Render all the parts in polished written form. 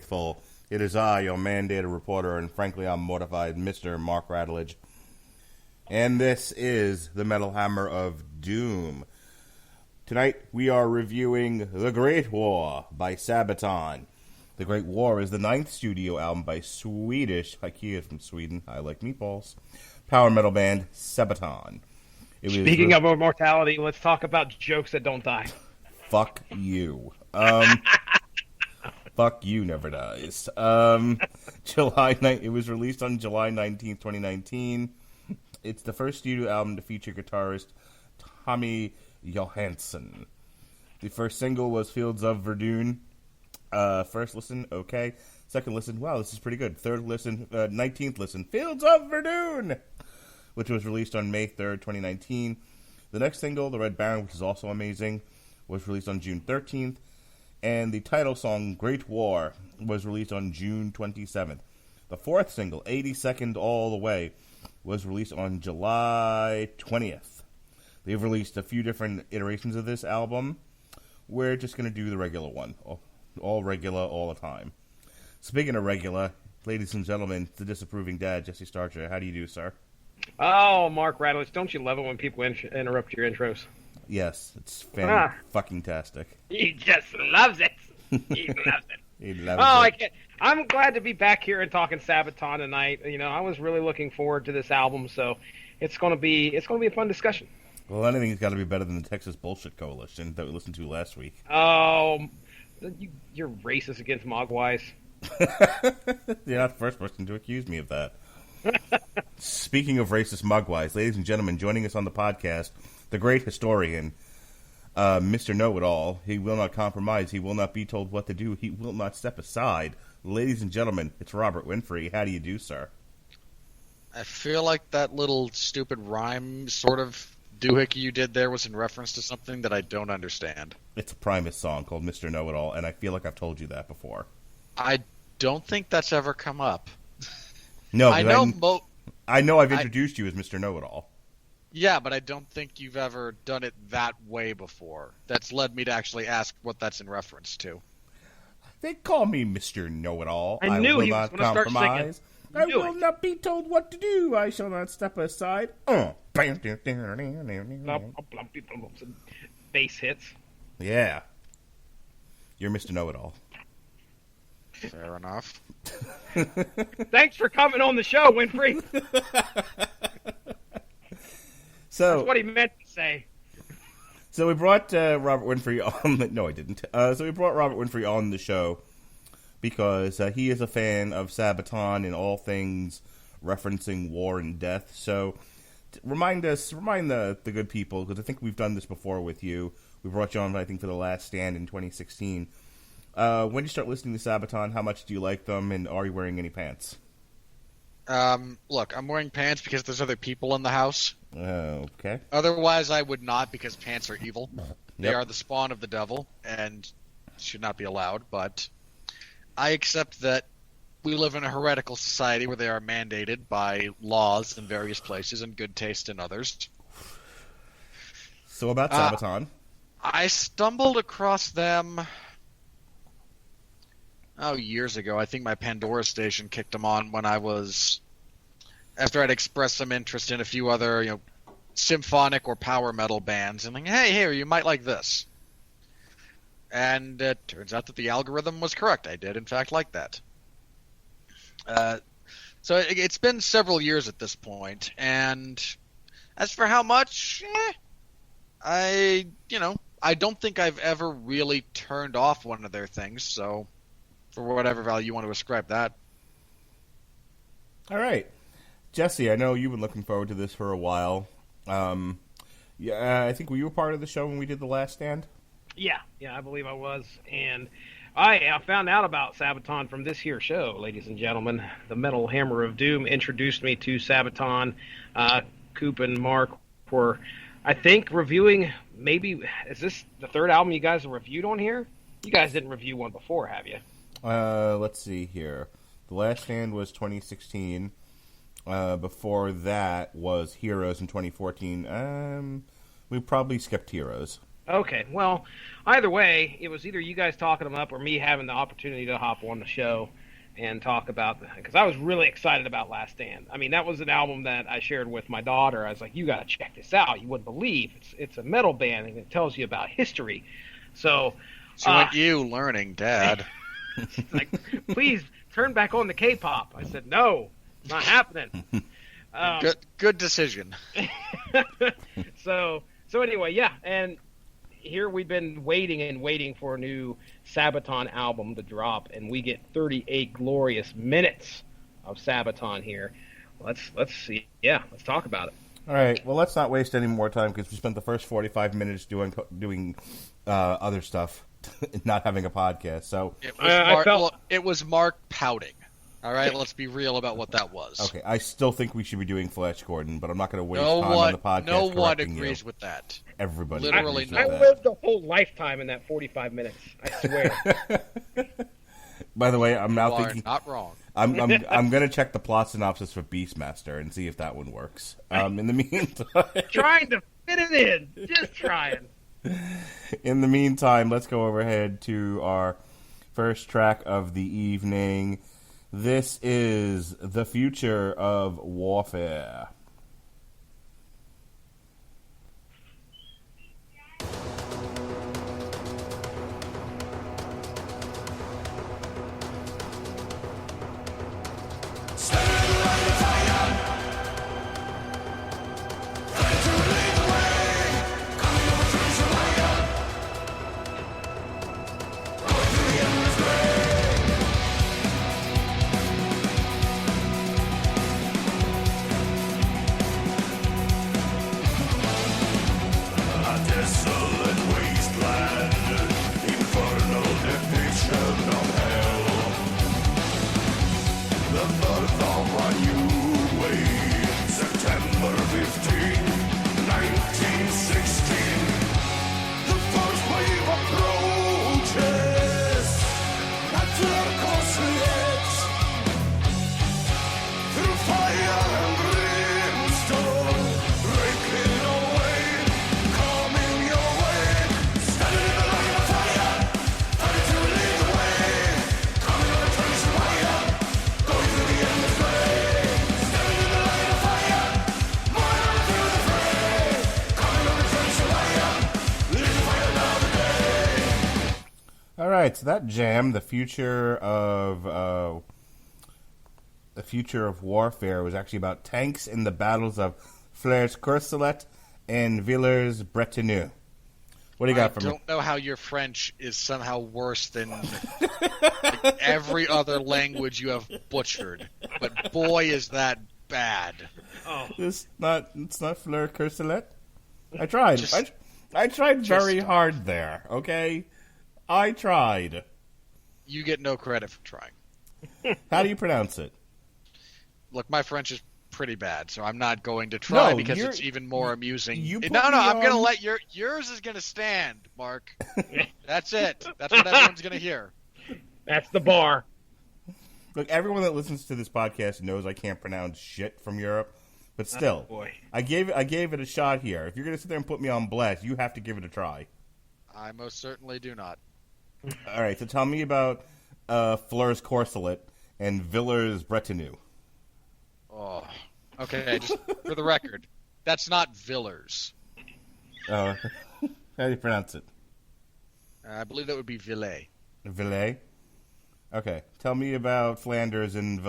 faithful. It is I, your mandated reporter, and frankly I'm mortified, Mr. Mark Radulich. And this is the Metal Hammer of Doom. Tonight we are reviewing The Great War by Sabaton. The Great War is the 9th studio album by Swedish, IKEA from Sweden, I like meatballs, power metal band Sabaton. Speaking of immortality, let's talk about jokes that don't die. Fuck you. Fuck you never dies. It was released on July 19th, 2019. It's the first studio album to feature guitarist Tommy Johansson. The first single was Fields of Verdun. First listen, okay. Second listen, wow, this is pretty good. Third listen, 19th listen, Fields of Verdun, which was released on May 3rd, 2019. The next single, The Red Baron, which is also amazing, was released on June 13th. And the title song, Great War, was released on June 27th. The fourth single, 82nd All the Way, was released on July 20th. They've released a few different iterations of this album. We're just going to do the regular one. All regular, all the time. Speaking of regular, ladies and gentlemen, the disapproving dad, Jesse Starcher. How do you do, sir? Oh, Mark Radulich, don't you love it when people interrupt your intros? Yes, it's fucking-tastic. He just loves it. He loves it. He loves I it. can't. I'm glad to be back here and talking Sabaton tonight. You know, I was really looking forward to this album, so it's going to be a fun discussion. Well, anything's got to be better than the Texas Bullshit Coalition that we listened to last week. Oh, you're racist against Mogwais. You're not the first person to accuse me of that. Speaking of racist Mogwais, ladies and gentlemen, joining us on the podcast, the great historian, Mr. Know-It-All. He will not compromise. He will not be told what to do. He will not step aside. Ladies and gentlemen, it's Robert Winfree. How do you do, sir? I feel like that little stupid rhyme sort of doohickey you did there was in reference to something that I don't understand. It's a Primus song called Mr. Know-It-All, and I feel like I've told you that before. I don't think that's ever come up. No, I know I've introduced you as Mr. Know-It-All. Yeah, but I don't think you've ever done it that way before. That's led me to actually ask what that's in reference to. They call me Mr. Know-It-All. I knew will he not was going to start compromise. singing. I will not be told what to do. I shall not step aside. Bass hits. Yeah. You're Mr. Know-It-All. Fair enough. Thanks for coming on the show, Winfree. So, that's what he meant to say. So we brought Robert Winfree on. No, I didn't. So we brought Robert Winfree on the show because he is a fan of Sabaton and all things referencing war and death. So remind the good people, because I think we've done this before with you. We brought you on, I think, for The Last Stand in 2016. When you start listening to Sabaton, how much do you like them, and are you wearing any pants? Look, I'm wearing pants because there's other people in the house. Okay. Otherwise, I would not, because pants are evil. They Yep. are the spawn of the devil and should not be allowed, but I accept that we live in a heretical society where they are mandated by laws in various places and good taste in others. So about Sabaton. I stumbled across them years ago. I think my Pandora station kicked them on when I was, after I'd expressed some interest in a few other, symphonic or power metal bands, and like, hey, here, you might like this. And it turns out that the algorithm was correct. I did, in fact, like that. So it's been several years at this point, and as for how much, I don't think I've ever really turned off one of their things, so for whatever value you want to ascribe that. All right. Jesse, I know you've been looking forward to this for a while. I think were you a part of the show when we did The Last Stand? Yeah, I believe I was. And I found out about Sabaton from this here show, ladies and gentlemen. The Metal Hammer of Doom introduced me to Sabaton. Coop and Mark were, I think, reviewing, maybe, is this the third album you guys have reviewed on here? You guys didn't review one before, have you? Let's see here. The Last Stand was 2016. Before that was Heroes in 2014. We probably skipped Heroes. Okay, well, either way, it was either you guys talking them up or me having the opportunity to hop on the show and talk about because I was really excited about Last Stand. I mean, that was an album that I shared with my daughter. I was like, "You got to check this out. You wouldn't believe it's a metal band and it tells you about history." So, you learning, Dad? like, please turn back on the K-pop. I said, "No, it's not happening." Good decision. So anyway, yeah, and here we've been waiting for a new Sabaton album to drop, and we get 38 glorious minutes of Sabaton here. Let's see. Yeah, let's talk about it. All right. Well, let's not waste any more time because we spent the first 45 minutes doing other stuff, not having a podcast. So it was Mark pouting. All right, let's be real about what that was. Okay, I still think we should be doing Flash Gordon, but I'm not going to waste time on the podcast. No one agrees with that. Everybody Literally agrees no with I that. lived a whole lifetime in that 45 minutes. I swear. By the way, I'm now You thinking are not wrong. I'm going to check the plot synopsis for Beastmaster and see if that one works. In the meantime, Trying to fit it in, just trying. in the meantime, let's go overhead to our first track of the evening. This is The Future of Warfare. All right, so that jam, the future of warfare, was actually about tanks in the battles of Flers-Courcelette and Villers-Bretonneux. What do you got for me? I don't know how your French is somehow worse than every other language you have butchered, but boy, is that bad. Oh, It's not Fleur-Courcelette. I tried. I tried very hard there. Okay, I tried. You get no credit for trying. How do you pronounce it? Look, my French is pretty bad, so I'm not going to try because it's even more amusing. I'm going to let yours is going to stand, Mark. That's it. That's what everyone's going to hear. that's the bar. Look, everyone that listens to this podcast knows I can't pronounce shit from Europe, but still, boy. I gave it a shot here. If you're going to sit there and put me on blast, you have to give it a try. I most certainly do not. All right, so tell me about Fleurs-Courcelette and Villers-Bretonneux. Oh, okay. Just for the record, that's not Villers. How do you pronounce it? I believe that would be Villers. Villers? Okay. Tell me about Flanders and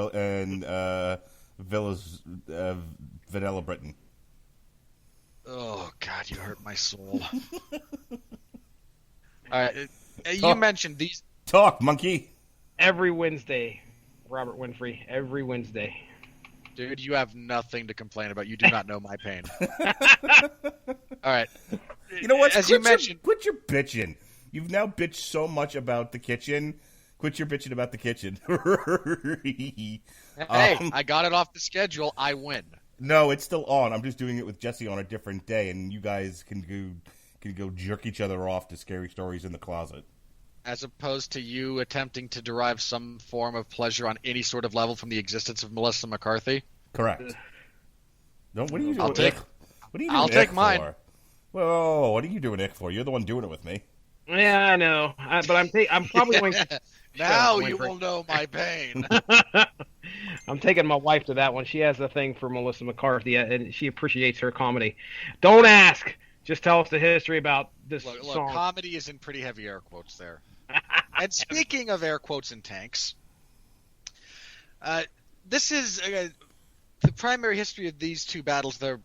Villas, Vanilla Britain. Oh, God, you hurt my soul. All right. You mentioned these. Talk, monkey. Every Wednesday, Robert Winfree. Every Wednesday. Dude, you have nothing to complain about. You do not know my pain. All right. You know what? As you mentioned, quit your bitching. You've now bitched so much about the kitchen. Quit your bitching about the kitchen. hey, I got it off the schedule. I win. No, it's still on. I'm just doing it with Jesse on a different day, and you guys can go jerk each other off to scary stories in the closet. As opposed to you attempting to derive some form of pleasure on any sort of level from the existence of Melissa McCarthy. Correct. What are you doing? I'll take What are you doing I'll take for? mine. Whoa, what are you doing it for? You're the one doing it with me. Yeah, I know. But I'm probably going to. Now you Winfree. will know my pain. I'm taking my wife to that one. She has a thing for Melissa McCarthy, and she appreciates her comedy. Don't ask. Just tell us the history about this Look, song. comedy is in pretty heavy air quotes there. And speaking of air quotes and tanks, this is the primary history of these two battles. The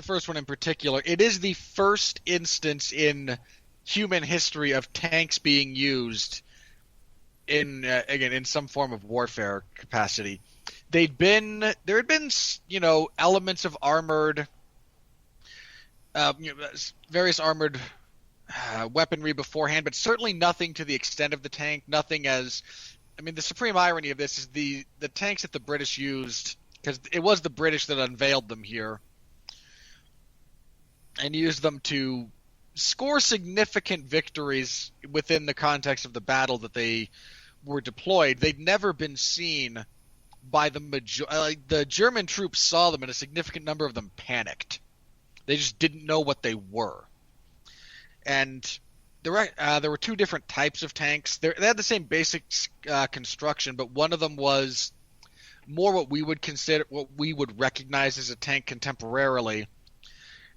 first one in particular. It is the first instance in human history of tanks being used in some form of warfare capacity. There had been elements of armored, various armored weaponry beforehand, but certainly nothing to the extent of the tank. Nothing as, the supreme irony of this is the tanks that the British used, because it was the British that unveiled them here and used them to score significant victories within the context of the battle that they were deployed. They'd never been seen by the German troops saw them, and a significant number of them panicked. They just didn't know what they were. And there were two different types of tanks. They had the same basic construction, but one of them was more what we would recognize as a tank contemporarily,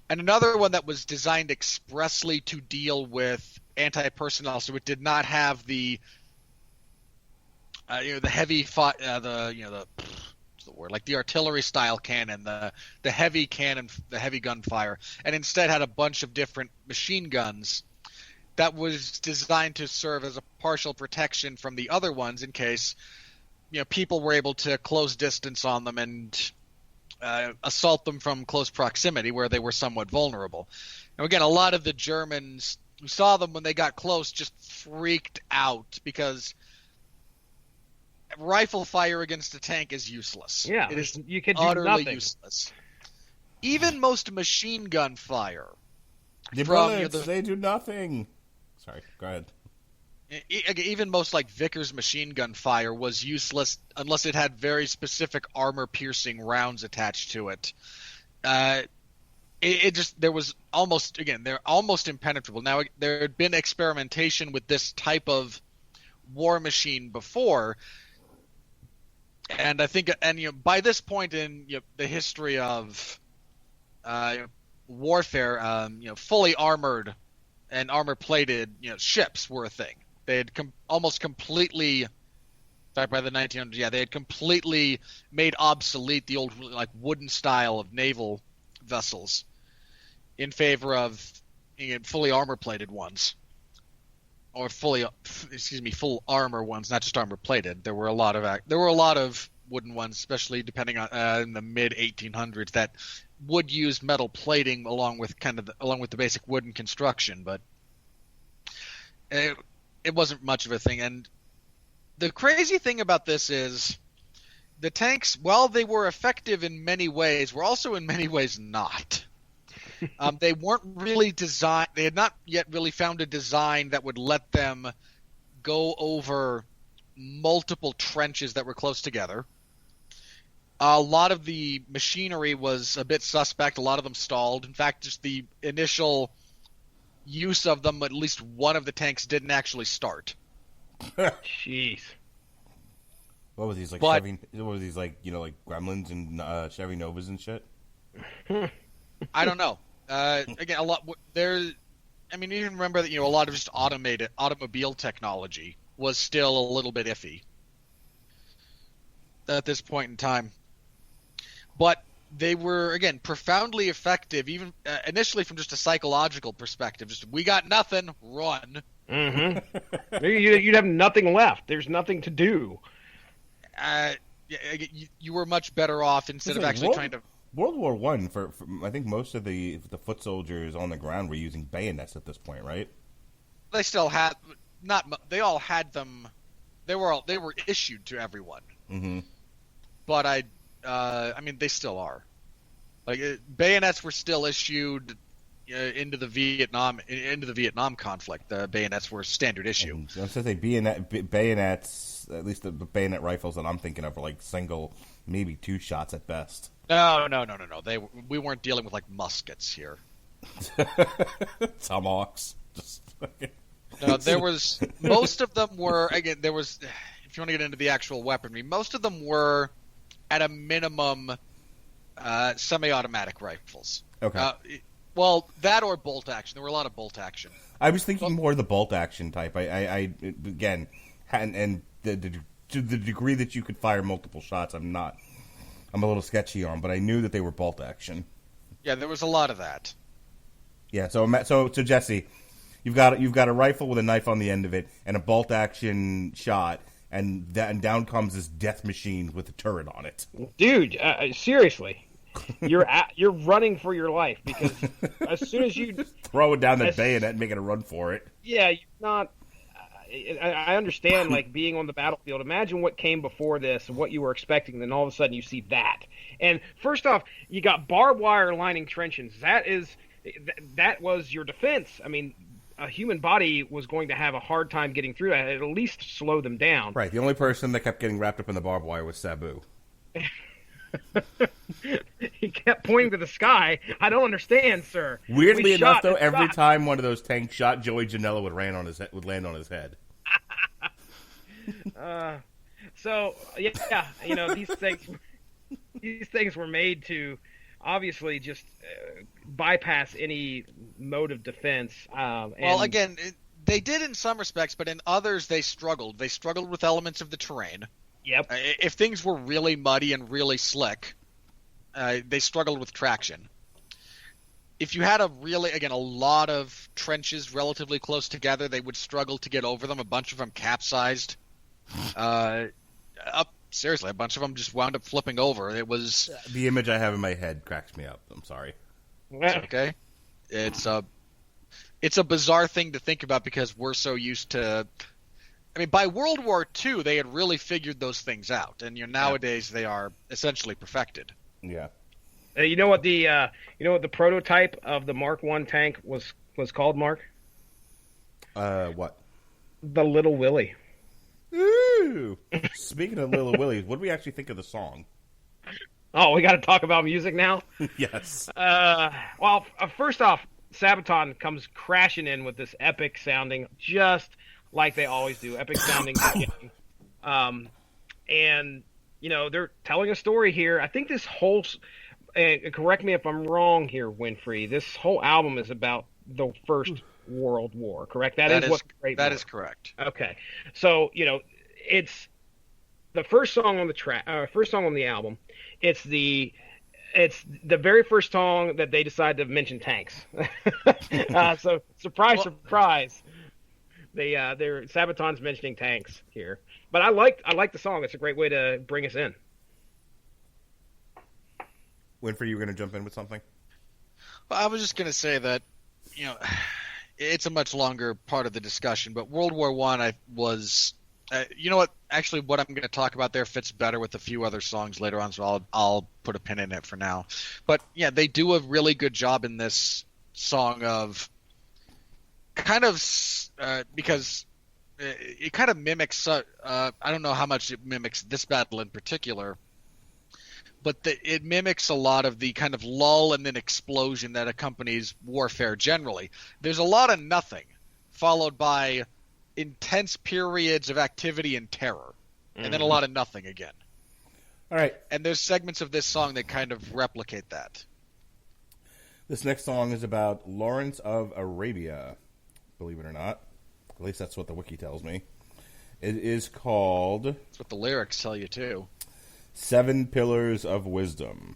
and another one that was designed expressly to deal with anti-personnel. So it did not have the heavy like the artillery style cannon, the heavy cannon, the heavy gunfire, and instead had a bunch of different machine guns that was designed to serve as a partial protection from the other ones in case people were able to close distance on them and assault them from close proximity where they were somewhat vulnerable. Now, again, a lot of the Germans who saw them when they got close just freaked out because rifle fire against a tank is useless. Yeah, it is you could do utterly nothing. useless. Even most machine gun fire. The bullets, they do nothing. Sorry, go ahead. Even most Vickers machine gun fire was useless unless it had very specific armor-piercing rounds attached to it. They're almost impenetrable. Now, there had been experimentation with this type of war machine before, and I think, by this point in the history of warfare, fully armored and armor-plated ships were a thing. They had almost completely, in fact, by the 1900s, they had completely made obsolete the old wooden style of naval vessels in favor of fully armor-plated ones, or full armor ones, not just armor-plated. There were a lot of wooden ones, especially depending on in the mid 1800s, that would use metal plating along with the basic wooden construction, but it wasn't much of a thing. And the crazy thing about this is the tanks, while they were effective in many ways, were also in many ways not. They weren't really designed. They had not yet really found a design that would let them go over multiple trenches that were close together. A lot of the machinery was a bit suspect. A lot of them stalled. In fact, just the initial use of them, at least one of the tanks didn't actually start. Jeez. What were these Gremlins and Chevy Novas and shit? I don't know. Again, a lot there. You can remember that a lot of just automated automobile technology was still a little bit iffy at this point in time, but they were, again, profoundly effective, even initially from just a psychological perspective. Just, we got nothing, run. Mm-hmm. You'd have nothing left. There's nothing to do. You were much better off instead of actually trying to. World War I, for I think most of the foot soldiers on the ground were using bayonets at this point, right? They still had they all had them. They were issued to everyone. Mm-hmm. But they still are. Bayonets were still issued into the Vietnam conflict. The bayonets were standard issue. I was going to say bayonets. At least the bayonet rifles that I'm thinking of are single, maybe two shots at best. No. We weren't dealing with muskets here. Tomahawks. Just No, there was most of them were again. There was, if you want to get into the actual weaponry, most of them were at a minimum semi-automatic rifles. Okay. Well, that or bolt action. There were a lot of bolt action. I was thinking more the bolt action type. I again, and to the degree that you could fire multiple shots, I'm a little sketchy on, but I knew that they were bolt action. Yeah, there was a lot of that. Yeah. So Jesse, you've got a rifle with a knife on the end of it and a bolt action shot, and down comes this death machine with a turret on it. Dude, seriously. You're running for your life because as soon as you throw it down the bayonet and making a run for it. Yeah, you're not. I understand, like being on the battlefield. Imagine what came before this, and what you were expecting. Then all of a sudden, you see that. And first off, you got barbed wire lining trenches. That was your defense. I mean, a human body was going to have a hard time getting through that. It'd at least slow them down. Right. The only person that kept getting wrapped up in the barbed wire was Sabu. He kept pointing to the sky. I don't understand, sir. Weirdly enough, though, every time one of those tanks shot, Joey Janela would land on his head. So yeah, these things were made to obviously just bypass any mode of defense. Well, again, they did in some respects, but in others they struggled. They struggled with elements of the terrain. Yep. If things were really muddy and really slick, they struggled with traction. If you had a lot of trenches relatively close together, they would struggle to get over them. A bunch of them capsized. Seriously, a bunch of them just wound up flipping over. It was the image I have in my head cracks me up. I'm sorry. It's okay. It's a bizarre thing to think about because we're so used to. I mean, by World War II, they had really figured those things out, and nowadays they are essentially perfected. Yeah. You know what the prototype of the Mark I tank was called, Mark? What? The Little Willie. Ooh. Speaking of Little Willies, what do we actually think of the song? Oh, we got to talk about music now? Yes. Well, first off, Sabaton comes crashing in with this epic sounding, just like they always do, epic sounding beginning. And, they're telling a story here. I think this whole, correct me if I'm wrong here, Winfree, this whole album is about the First World War, correct? That is correct. Okay. So, it's the first song on the album. It's the very first song that they decide to mention tanks. So surprise. They're Sabaton's mentioning tanks here, but I like the song. It's a great way to bring us in. Winfree, you were going to jump in with something? Well, I was just going to say that, it's a much longer part of the discussion, but World War I was, what I'm going to talk about there fits better with a few other songs later on, so I'll put a pin in it for now. But yeah, they do a really good job in this song of kind of because it kind of mimics I don't know how much it mimics this battle in particular, but it mimics a lot of the kind of lull and then explosion that accompanies warfare generally. There's a lot of nothing followed by intense periods of activity and terror, and then a lot of nothing again. All right. And there's segments of this song that kind of replicate that. This next song is about Lawrence of Arabia. Believe it or not. At least that's what the wiki tells me. It is called... That's what the lyrics tell you, too. 7 Pillars of Wisdom.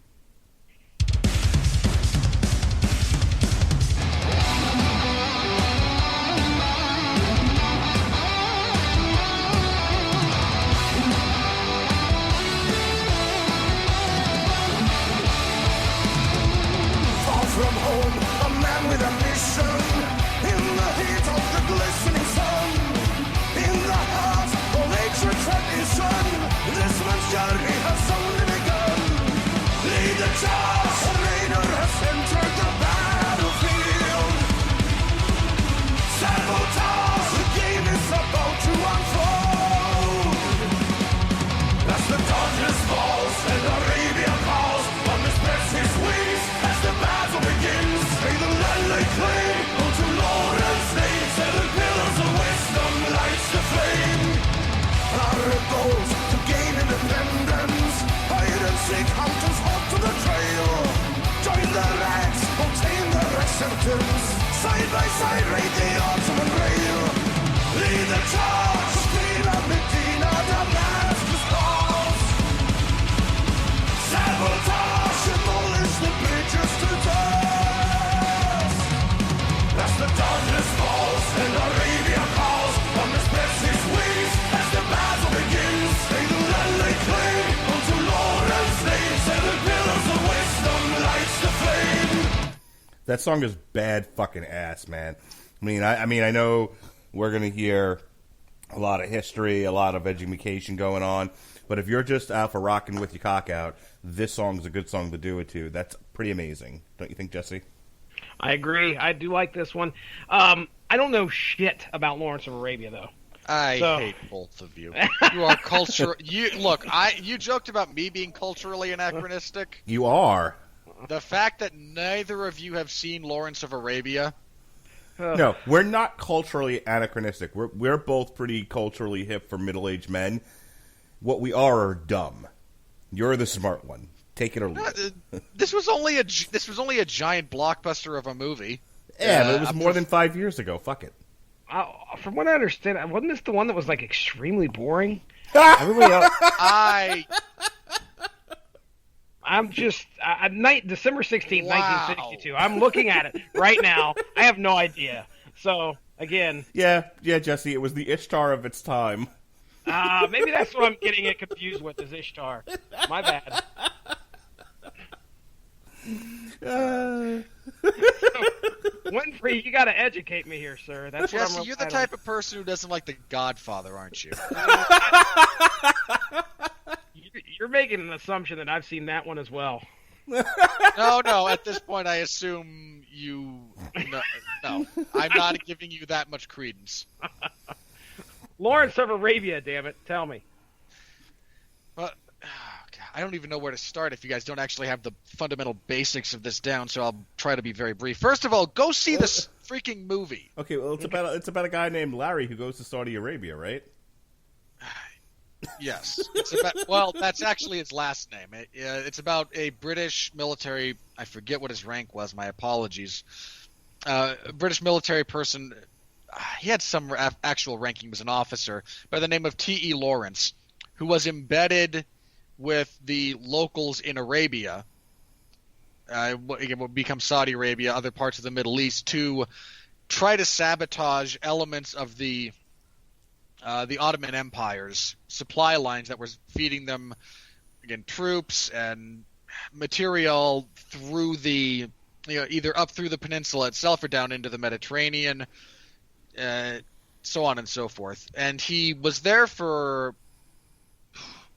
Far from home, a man with a mission. In the heat of the glistening sun, in the heart of nature's tradition, this man's journey has only begun. Lead the charge, a raider has entered the battlefield. Sabotage, the game is about to unfold. As the darkness falls and Arabia calls, one must press his wings as the battle begins. May the land irate the ultimate grave. Lead the charge, speed of Medina, Damascus calls. Sabotage, demolish the bridges to dust. As the darkness falls and Arabia calls on the precious wings, as the battle begins, they the land they claim unto Lawrence name, seven pillars of wisdom lights the flame. That song is bad fucking ass, man. I mean, I know we're gonna hear a lot of history, a lot of education going on, but if you're just out for rocking with your cock out, this song's a good song to do it to. That's pretty amazing, don't you think, Jesse? I agree. I do like this one. I don't know shit about Lawrence of Arabia, though. I hate both of you. You are you joked about me being culturally anachronistic. You are. The fact that neither of you have seen Lawrence of Arabia. No, we're not culturally anachronistic. We're both pretty culturally hip for middle-aged men. What we are dumb. You're the smart one. Take it or leave it. This was only a giant blockbuster of a movie. Yeah, but it was more than 5 years ago. Fuck it. From what I understand, wasn't this the one that was like extremely boring? Everybody else, I'm just December 16th, Wow. 1962. I'm looking at it right now. I have no idea. So again, Yeah, Jesse, it was the Ishtar of its time. maybe that's what I'm getting it confused with is Ishtar. My bad. Winfree, you got to educate me here, sir. That's what Jesse, I'm you're the type of person who doesn't like The Godfather, aren't you? You're making an assumption that I've seen that one as well. No. At this point, I assume you. No, I'm not giving you that much credence. Lawrence of Arabia, damn it, tell me. But I don't even know where to start if you guys don't actually have the fundamental basics of this down. So I'll try to be very brief. First of all, go see this freaking movie. Okay, well, it's about a guy named Larry who goes to Saudi Arabia, right? Yes. It's about, that's actually his last name. It's about a British military. I forget what his rank was. My apologies. A British military person. He had some actual ranking. He was an officer by the name of T.E. Lawrence, who was embedded with the locals in Arabia. It would become Saudi Arabia, other parts of the Middle East, to try to sabotage elements of the Ottoman Empire's supply lines that were feeding them, again, troops and material through the, either up through the peninsula itself or down into the Mediterranean, so on and so forth. And he was there for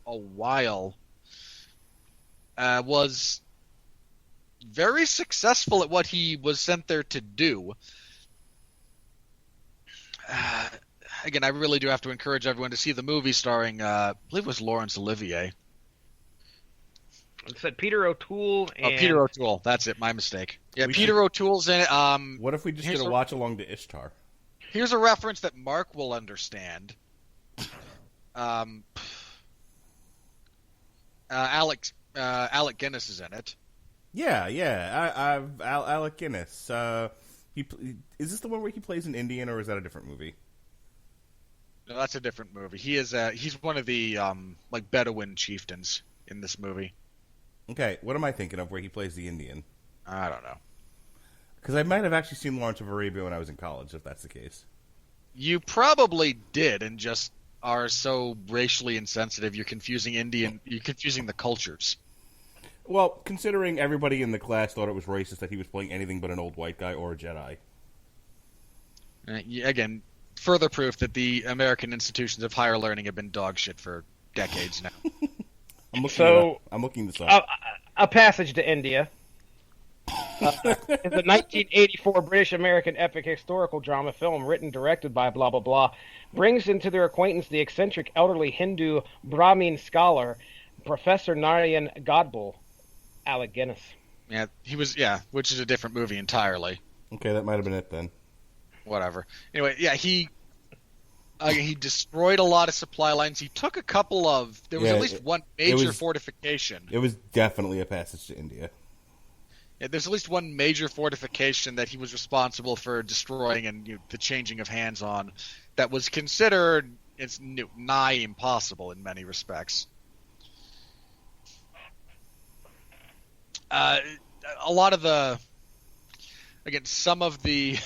a while, was very successful at what he was sent there to do. Again, I really do have to encourage everyone to see the movie starring, I believe it was Laurence Olivier. It said Peter O'Toole. And... Peter O'Toole. That's it. My mistake. Yeah, We Peter O'Toole's in it. What if we just did a watch along to Ishtar? Here's a reference that Mark will understand. Alec Guinness is in it. Yeah. Alec Guinness. Is this the one where he plays an Indian, or is that a different movie? No, that's a different movie. He's one of the Bedouin chieftains in this movie. Okay, what am I thinking of where he plays the Indian? I don't know. Because I might have actually seen Lawrence of Arabia when I was in college, if that's the case. You probably did, and just are so racially insensitive. You're confusing the cultures. Well, considering everybody in the class thought it was racist that he was playing anything but an old white guy or a Jedi. Again, further proof that the American institutions of higher learning have been dog shit for decades now. I'm looking this up. A Passage to India. It's a 1984 British-American epic historical drama film written directed by blah, blah, blah, brings into their acquaintance the eccentric elderly Hindu Brahmin scholar, Professor Narayan Godbole, Alec Guinness. Yeah, which is a different movie entirely. Okay, that might have been it then. Whatever. Anyway, yeah, he destroyed a lot of supply lines. He took a couple of... There was at least one major fortification. It was definitely A Passage to India. there's at least one major fortification that he was responsible for destroying and the changing of hands on that was considered nigh impossible in many respects. A lot of the some of the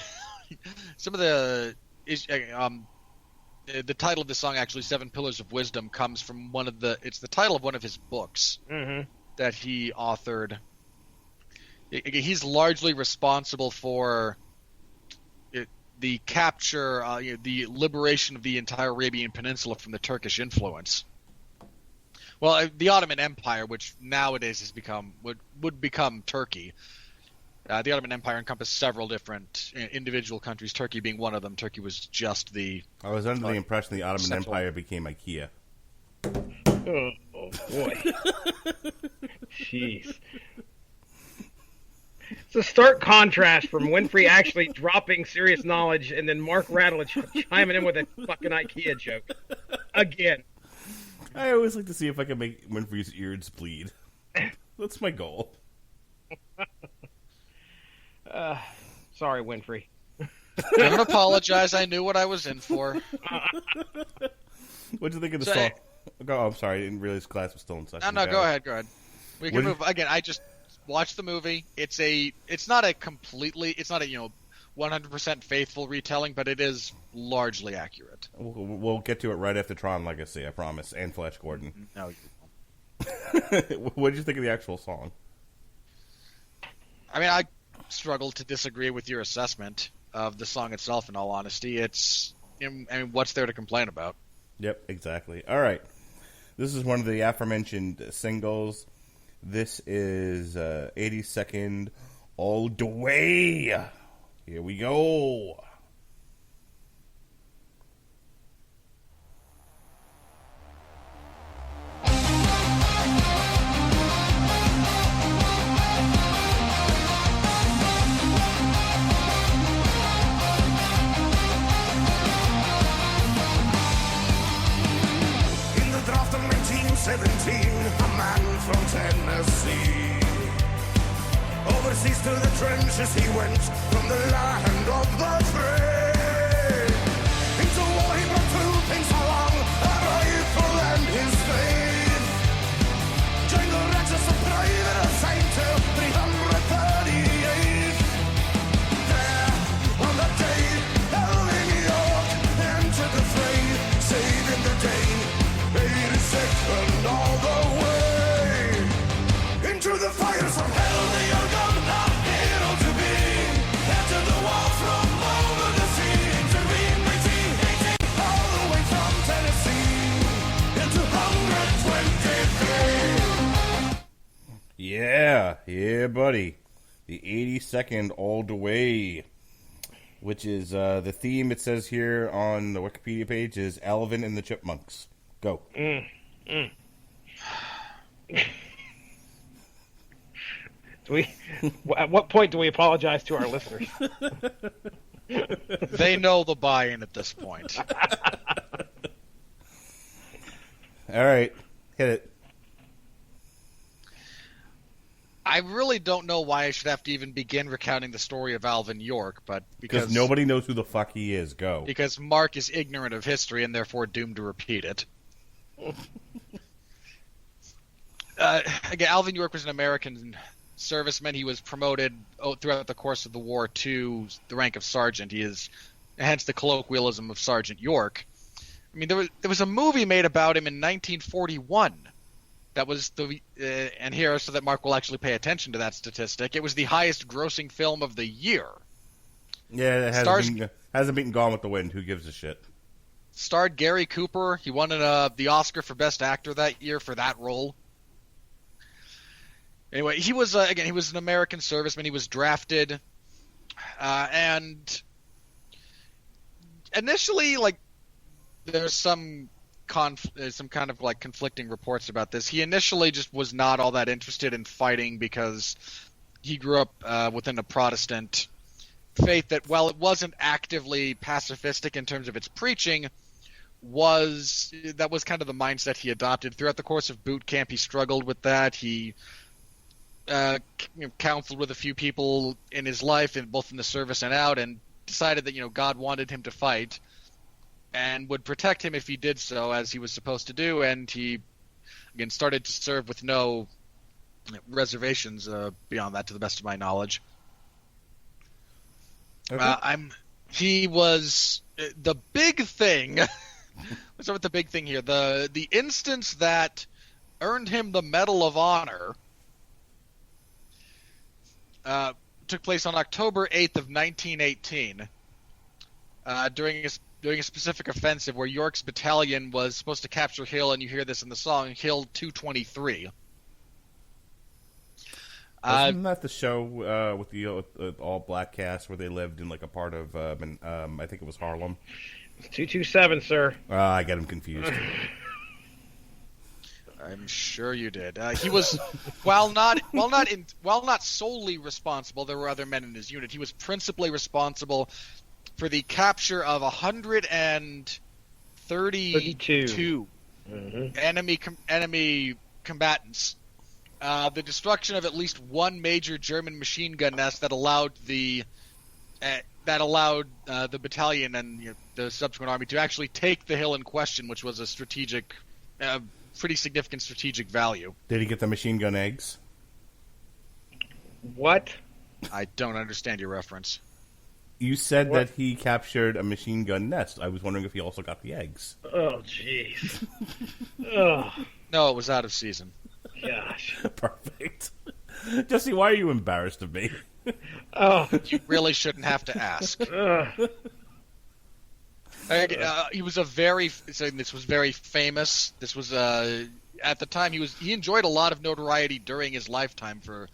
title of the song, actually, Seven Pillars of Wisdom, comes from it's the title of one of his books that he authored. He's largely responsible for the capture, the liberation of the entire Arabian Peninsula from the Turkish influence. Well, the Ottoman Empire, which nowadays would become Turkey. The Ottoman Empire encompassed several different individual countries, Turkey being one of them. Turkey was just the... I was under the impression the Ottoman Empire became IKEA. Oh boy. Jeez. It's a stark contrast from Winfree actually dropping serious knowledge and then Mark Radulich chiming in with a fucking IKEA joke. Again. I always like to see if I can make Winfree's ears bleed. That's my goal. Sorry, Winfree. Don't apologize. I knew what I was in for. What'd you think of the song? Oh, I'm sorry. I didn't realize class was still in session. No, go ahead. We can move. Again, I just watched the movie. It's not a 100% faithful retelling, but it is largely accurate. We'll get to it right after Tron Legacy, I promise, and Flash Gordon. No, you won't. What did you think of the actual song? I mean, I struggle to disagree with your assessment of the song itself, in all honesty. What's there to complain about? Yep, exactly. All right. This is one of the aforementioned singles. This is 82nd All the Way. Here we go. In the draft of 1917, a man from Tennessee. Overseas to the trenches he went, from the land of the free. Into war he brought two things along, a rifle and his faith. Joined the ranks as a private assigned to 338. There, on that day, Elvin York entered the fray, saving the day, 82nd all the way. Into the fires from hell they are gone. Yeah, buddy. The 82nd All the Way, which is the theme. It says here on the Wikipedia page is Alvin and the Chipmunks. Go. At what point do we apologize to our listeners? They know the buy-in at this point. All right, hit it. I really don't know why I should have to even begin recounting the story of Alvin York, but because nobody knows who the fuck he is. Go. Because Mark is ignorant of history and therefore doomed to repeat it. Again, Alvin York was an American serviceman. He was promoted throughout the course of the war to the rank of sergeant. He is, hence the colloquialism of Sergeant York. I mean, there was a movie made about him in 1941. That was and here, so that Mark will actually pay attention to that statistic, it was the highest grossing film of the year. Yeah, it hasn't beaten Gone with the Wind. Who gives a shit? Starred Gary Cooper. He won the Oscar for Best Actor that year for that role. Anyway, he was he was an American serviceman. He was drafted, and initially, there's some kind of conflicting reports about this. He initially just was not all that interested in fighting because he grew up within a Protestant faith that, while it wasn't actively pacifistic in terms of its preaching, that was kind of the mindset he adopted. Throughout the course of boot camp, he struggled with that. He counseled with a few people in his life, both in the service and out, and decided that God wanted him to fight and would protect him if he did so, as he was supposed to do. And he again started to serve with no reservations beyond that, to the best of my knowledge. Okay. He was the big thing. Let's start with the big thing here. The instance that earned him the Medal of Honor took place on October 8th of 1918 during a specific offensive where York's battalion was supposed to capture Hill, and you hear this in the song, Hill 223. Wasn't that the show with the all black cast where they lived in like a part of I think it was Harlem? It's 227, sir. I get him confused. I'm sure you did. He was, while not solely responsible, there were other men in his unit. He was principally responsible for the capture of 132 enemy combatants. The destruction of at least one major German machine gun nest that allowed the battalion and the subsequent army to actually take the hill in question, which was a pretty significant strategic value. Did he get the machine gun eggs? What? I don't understand your reference. You said that he captured a machine gun nest. I was wondering if he also got the eggs. Oh, jeez. Oh, No, it was out of season. gosh. Perfect. Jesse, why are you embarrassed of me? Oh, You really shouldn't have to ask. He was this was very famous. This was at the time he enjoyed a lot of notoriety during his lifetime for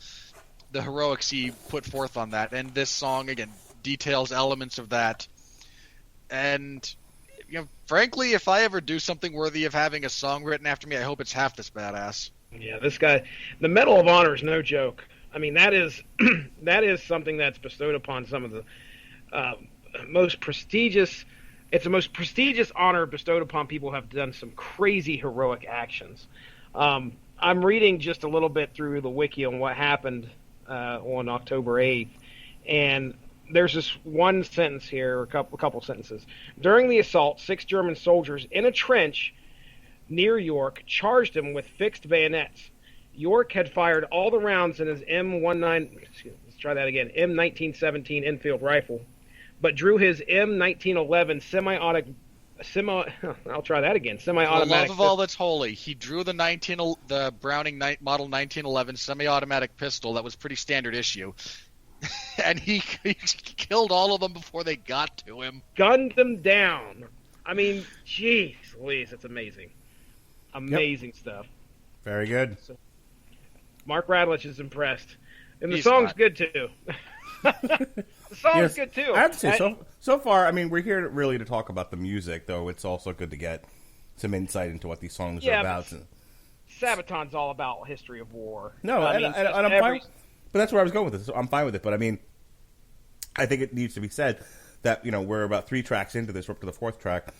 the heroics he put forth on that. And this song again details elements of that. And frankly, if I ever do something worthy of having a song written after me, I hope it's half this badass. yeah, this guy, the Medal of Honor is no joke. I mean, that is something that's bestowed upon some of the most prestigious. It's the most prestigious honor bestowed upon people who have done some crazy heroic actions. I'm reading just a little bit through the wiki on what happened on October 8th, and there's this one sentence here, or a couple sentences. During the assault, 6 German soldiers in a trench near York charged him with fixed bayonets. York had fired all the rounds in his M1917 Enfield rifle, but drew his M1911 semi-automatic. I'll try that again. For the Semi-automatic. love of all that's holy, he drew the Browning model 1911 semi-automatic pistol that was pretty standard issue, and he killed all of them before they got to him. Gunned them down. I mean, jeez, Louise, that's amazing. Amazing stuff. Very good. Mark Radlich is impressed, and the He's song's not. good too. The song's good too. I have to say, so far, I mean, we're here really to talk about the music, though it's also good to get some insight into what these songs are about. Sabaton's all about history of war. No, I and mean, I'm fine. But that's where I was going with this. So I'm fine with it. But I mean, I think it needs to be said that we're about 3 tracks into this. We're up to the 4th track,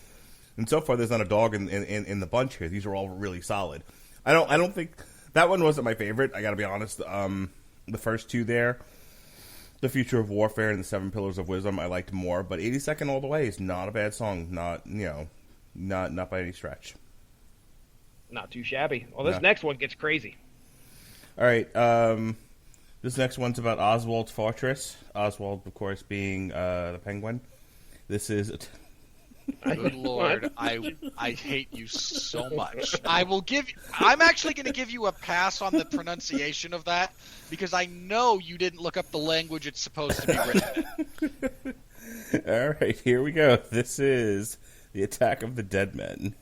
and so far there's not a dog in the bunch here. These are all really solid. I don't think that one wasn't my favorite. I got to be honest. The first 2 there, The Future of Warfare and The 7 Pillars of Wisdom, I liked more. But 82nd All the Way is not a bad song. Not by any stretch. Not too shabby. Well, this No. next one gets crazy. All right. This next one's about Oswald's Fortress. Oswald, of course, being the Penguin. This is. Good Lord, I hate you so much. I'm actually going to give you a pass on the pronunciation of that because I know you didn't look up the language it's supposed to be written in. All right, here we go. This is The Attack of the Dead Men.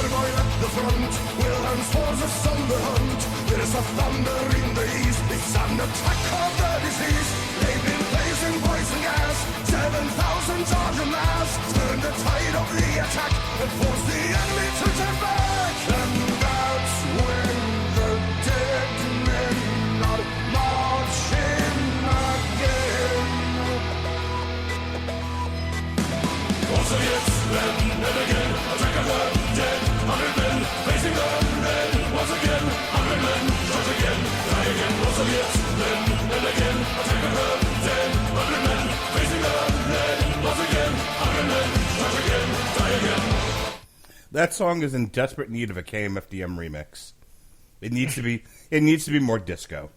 Turmoil at the front will henceforth asunder hunt. There's a thunder attack of the disease. They've been placing poison gas. 7,000 Georgia mass. Turn the tide of the attack and force the enemy to turn back. And that's when the dead men are marching again. Also yes, then and again, attack of the dead. 100 men facing the red. Once again, 100 men charge again, die again. Also yes, then and again, attack of the dead. 100 men facing the red. Once again, 100 men charge again, die again. That song is in desperate need of a KMFDM remix. It needs to be. It needs to be more disco.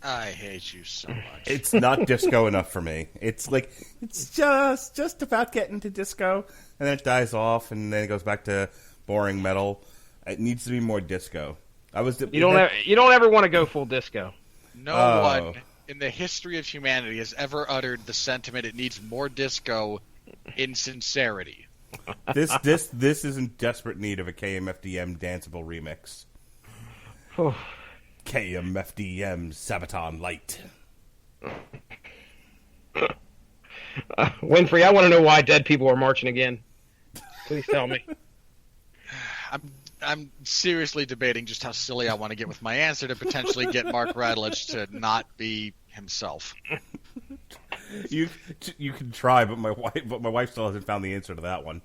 I hate you so much. It's not disco enough for me. It's like it's just about getting to disco, and then it dies off, and then it goes back to boring metal. It needs to be more disco. You don't ever want to go full disco. No one in the history of humanity has ever uttered the sentiment it needs more disco in sincerity. This is in desperate need of a KMFDM danceable remix. KMFDM Sabaton Light. Winfree, I want to know why dead people are marching again. Please tell me. I'm seriously debating just how silly I want to get with my answer to potentially get Mark Radlich to not be himself. You can try, but my wife still hasn't found the answer to that one.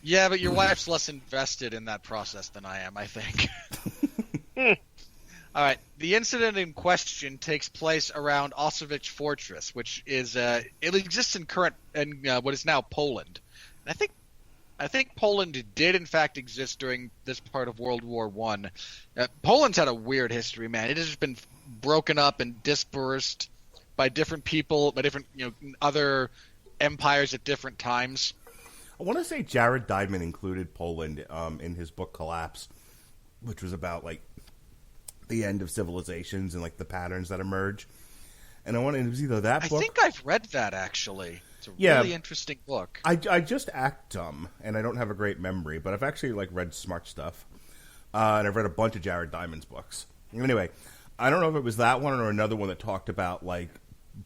Yeah, but your wife's less invested in that process than I am, I think. All right, the incident in question takes place around Auschwitz Fortress, which is it exists in what is now Poland. And I think Poland did in fact exist during this part of World War I. Poland's had a weird history, man. It has just been broken up and dispersed by different people, by different other empires at different times. I want to say Jared Diamond included Poland in his book Collapse, which was about like the end of civilizations and like the patterns that emerge. And it was either that book. I think I've read that actually. It's a really interesting book. I just act dumb and I don't have a great memory, but I've actually like read smart stuff, and I've read a bunch of Jared Diamond's books. Anyway, I don't know if it was that one or another one that talked about like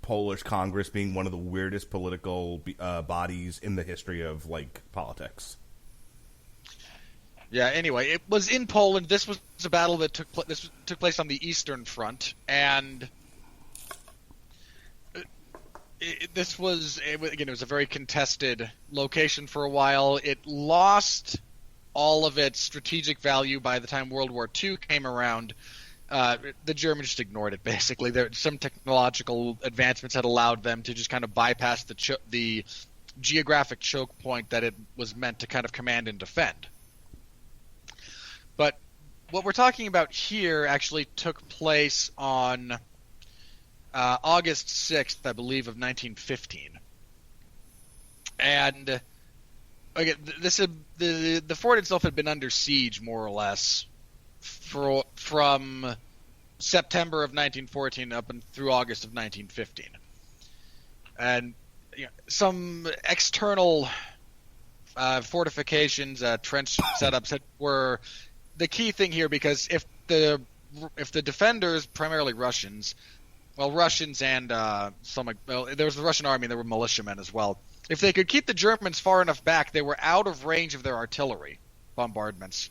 Polish Congress being one of the weirdest political bodies in the history of like politics. Yeah. Anyway, it was in Poland. This was a battle that took place on the Eastern Front, and it was a very contested location for a while. It lost all of its strategic value by the time World War II came around. The Germans just ignored it, basically. Some technological advancements had allowed them to just kind of bypass the geographic choke point that it was meant to kind of command and defend. But what we're talking about here actually took place on August 6th, I believe, of 1915. And again, the fort itself had been under siege, more or less, from September of 1914 up and through August of 1915. And some external fortifications, trench setups were the key thing here, because if the defenders, primarily Russians and there was the Russian army, and there were militiamen as well. If they could keep the Germans far enough back, they were out of range of their artillery bombardments.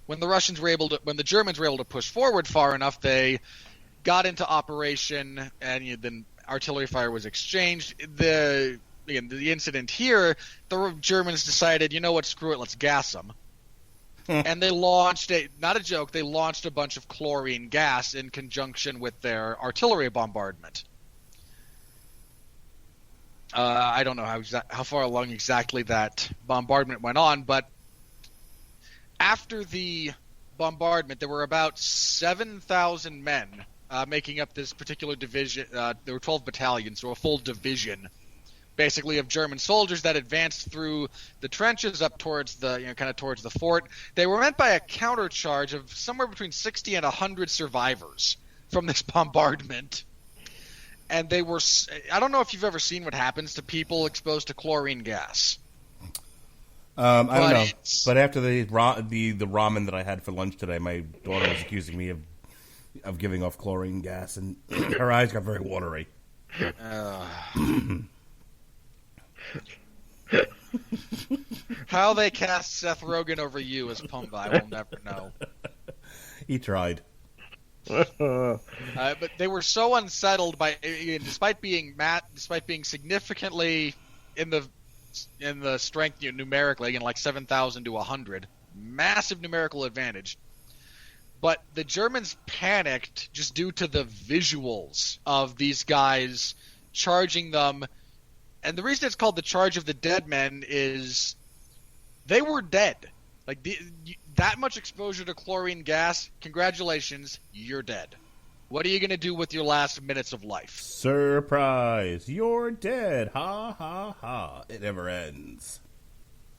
When the Germans were able to push forward far enough, they got into operation, and then artillery fire was exchanged. The incident here, the Germans decided, you know what, screw it, let's gas them. And they launched not a joke, they launched a bunch of chlorine gas in conjunction with their artillery bombardment. I don't know how far along exactly that bombardment went on, but after the bombardment, there were about 7,000 men making up this particular division. There were 12 battalions, so a full division, basically, of German soldiers that advanced through the trenches up towards towards the fort. They were met by a countercharge of somewhere between 60 and 100 survivors from this bombardment. And they were – I don't know if you've ever seen what happens to people exposed to chlorine gas. I don't know. But after the ramen that I had for lunch today, my daughter was accusing me of of giving off chlorine gas, and her eyes got very watery. How they cast Seth Rogen over you as Pumbaa, I will never know. He tried. But they were so unsettled by, despite being significantly in the strength numerically, like 7,000 to 100, massive numerical advantage. But the Germans panicked just due to the visuals of these guys charging them. And the reason it's called the Charge of the Dead Men is they were dead. Like that much exposure to chlorine gas, congratulations, you're dead. What are you going to do with your last minutes of life? Surprise! You're dead! Ha ha ha! It never ends.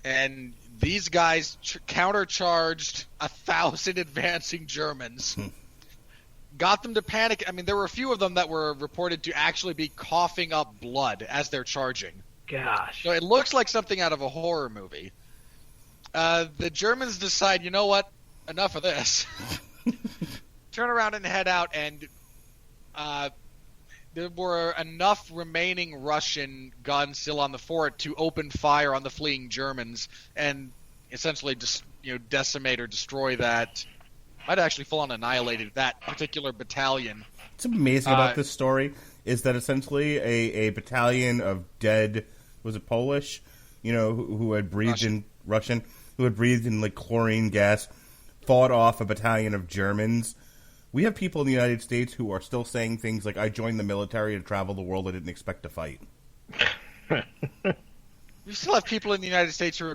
And these guys countercharged 1,000 advancing Germans, got them to panic. I mean, there were a few of them that were reported to actually be coughing up blood as they're charging. Gosh. So it looks like something out of a horror movie. The Germans decide, you know what? Enough of this. Turn around and head out, and there were enough remaining Russian guns still on the fort to open fire on the fleeing Germans and essentially decimate or destroy that. Might actually full on annihilated that particular battalion. What's amazing about this story is that essentially a battalion of dead, was it Polish? Who had breathed Russian, who had breathed in like chlorine gas, fought off a battalion of Germans. We have people in the United States who are still saying things like, I joined the military to travel the world, I didn't expect to fight. We still have people in the United States who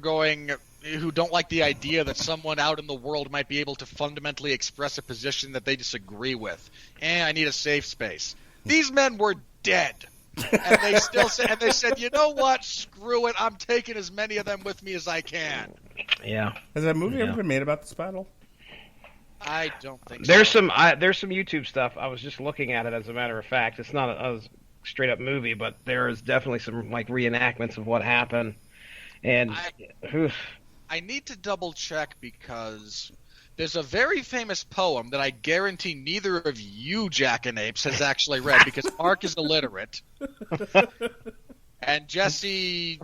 don't like the idea that someone out in the world might be able to fundamentally express a position that they disagree with. I need a safe space. These men were dead. And they still said, you know what? Screw it. I'm taking as many of them with me as I can. Yeah. Has that movie ever been made about this battle? I don't think there's so. There's some YouTube stuff. I was just looking at it, as a matter of fact. It's not a straight up movie, but there is definitely some like reenactments of what happened. And I need to double check because there's a very famous poem that I guarantee neither of you jackanapes has actually read because Mark is illiterate. And Jesse...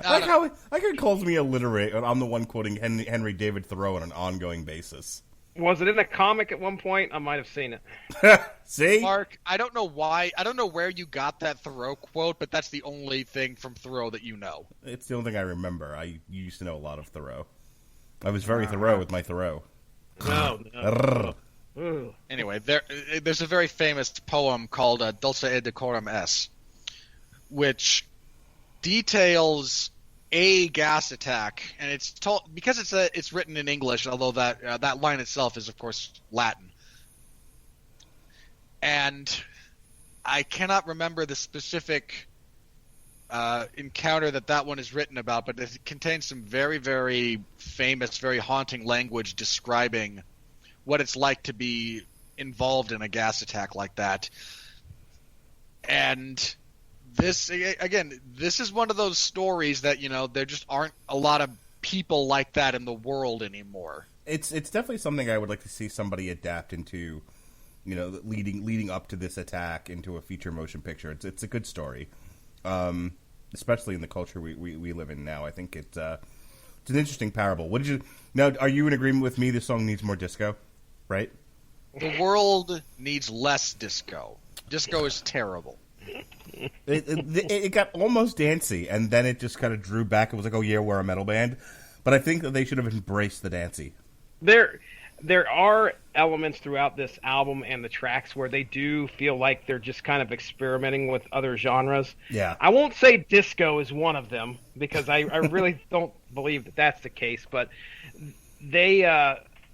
I like how he calls me illiterate, and I'm the one quoting Henry David Thoreau on an ongoing basis. Was it in a comic at one point? I might have seen it. See? Mark, I don't know why. I don't know where you got that Thoreau quote, but that's the only thing from Thoreau that you know. It's the only thing I remember. I used to know a lot of Thoreau. I was very Thoreau with my Thoreau. No. Anyway, there's a very famous poem called Dulce et Decorum Es, which details a gas attack, and it's told because it's written in English, although that line itself is of course Latin. And I cannot remember the specific encounter that one is written about, but it contains some very, very famous, very haunting language describing what it's like to be involved in a gas attack like that. And this is one of those stories that, there just aren't a lot of people like that in the world anymore. It's definitely something I would like to see somebody adapt into, leading up to this attack into a feature motion picture. It's a good story, especially in the culture we live in now. I think it's an interesting parable. Are you in agreement with me? This song needs more disco, right? The world needs less disco. Disco is terrible. It got almost dancey, and then it just kind of drew back. It was like, oh yeah, we're a metal band. But I think that they should have embraced the dancey. There are elements throughout this album and the tracks where they do feel like they're just kind of experimenting with other genres. Yeah. I won't say disco is one of them, because I really don't believe that that's the case. But they...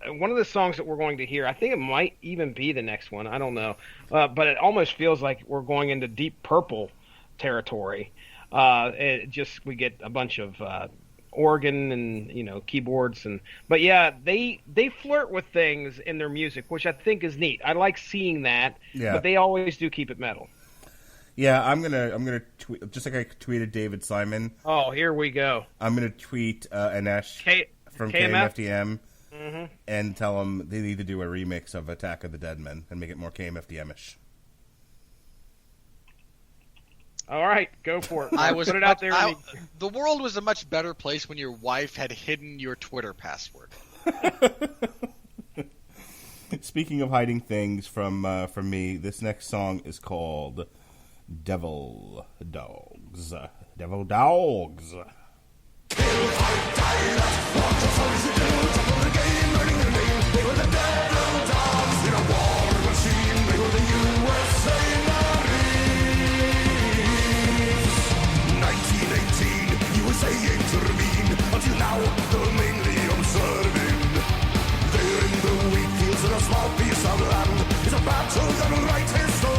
one of the songs that we're going to hear, I think it might even be the next one. I don't know. But it almost feels like we're going into Deep Purple territory. We get a bunch of organ and, keyboards. But yeah, they flirt with things in their music, which I think is neat. I like seeing that, but they always do keep it metal. Yeah, I'm gonna tweet, just like I tweeted David Simon. Oh, here we go. I'm gonna tweet Anesh from KMF? KMFDM. and tell them they need to do a remix of Attack of the Dead Men and make it more KMFDM-ish. All right, go for it. Put it out there. The world was a much better place when your wife had hidden your Twitter password. Speaking of hiding things from me, this next song is called Devil Dogs. Devil Dogs. Intervene until now they're mainly observing. There in the wheat fields in a small piece of land is a battle that will write history.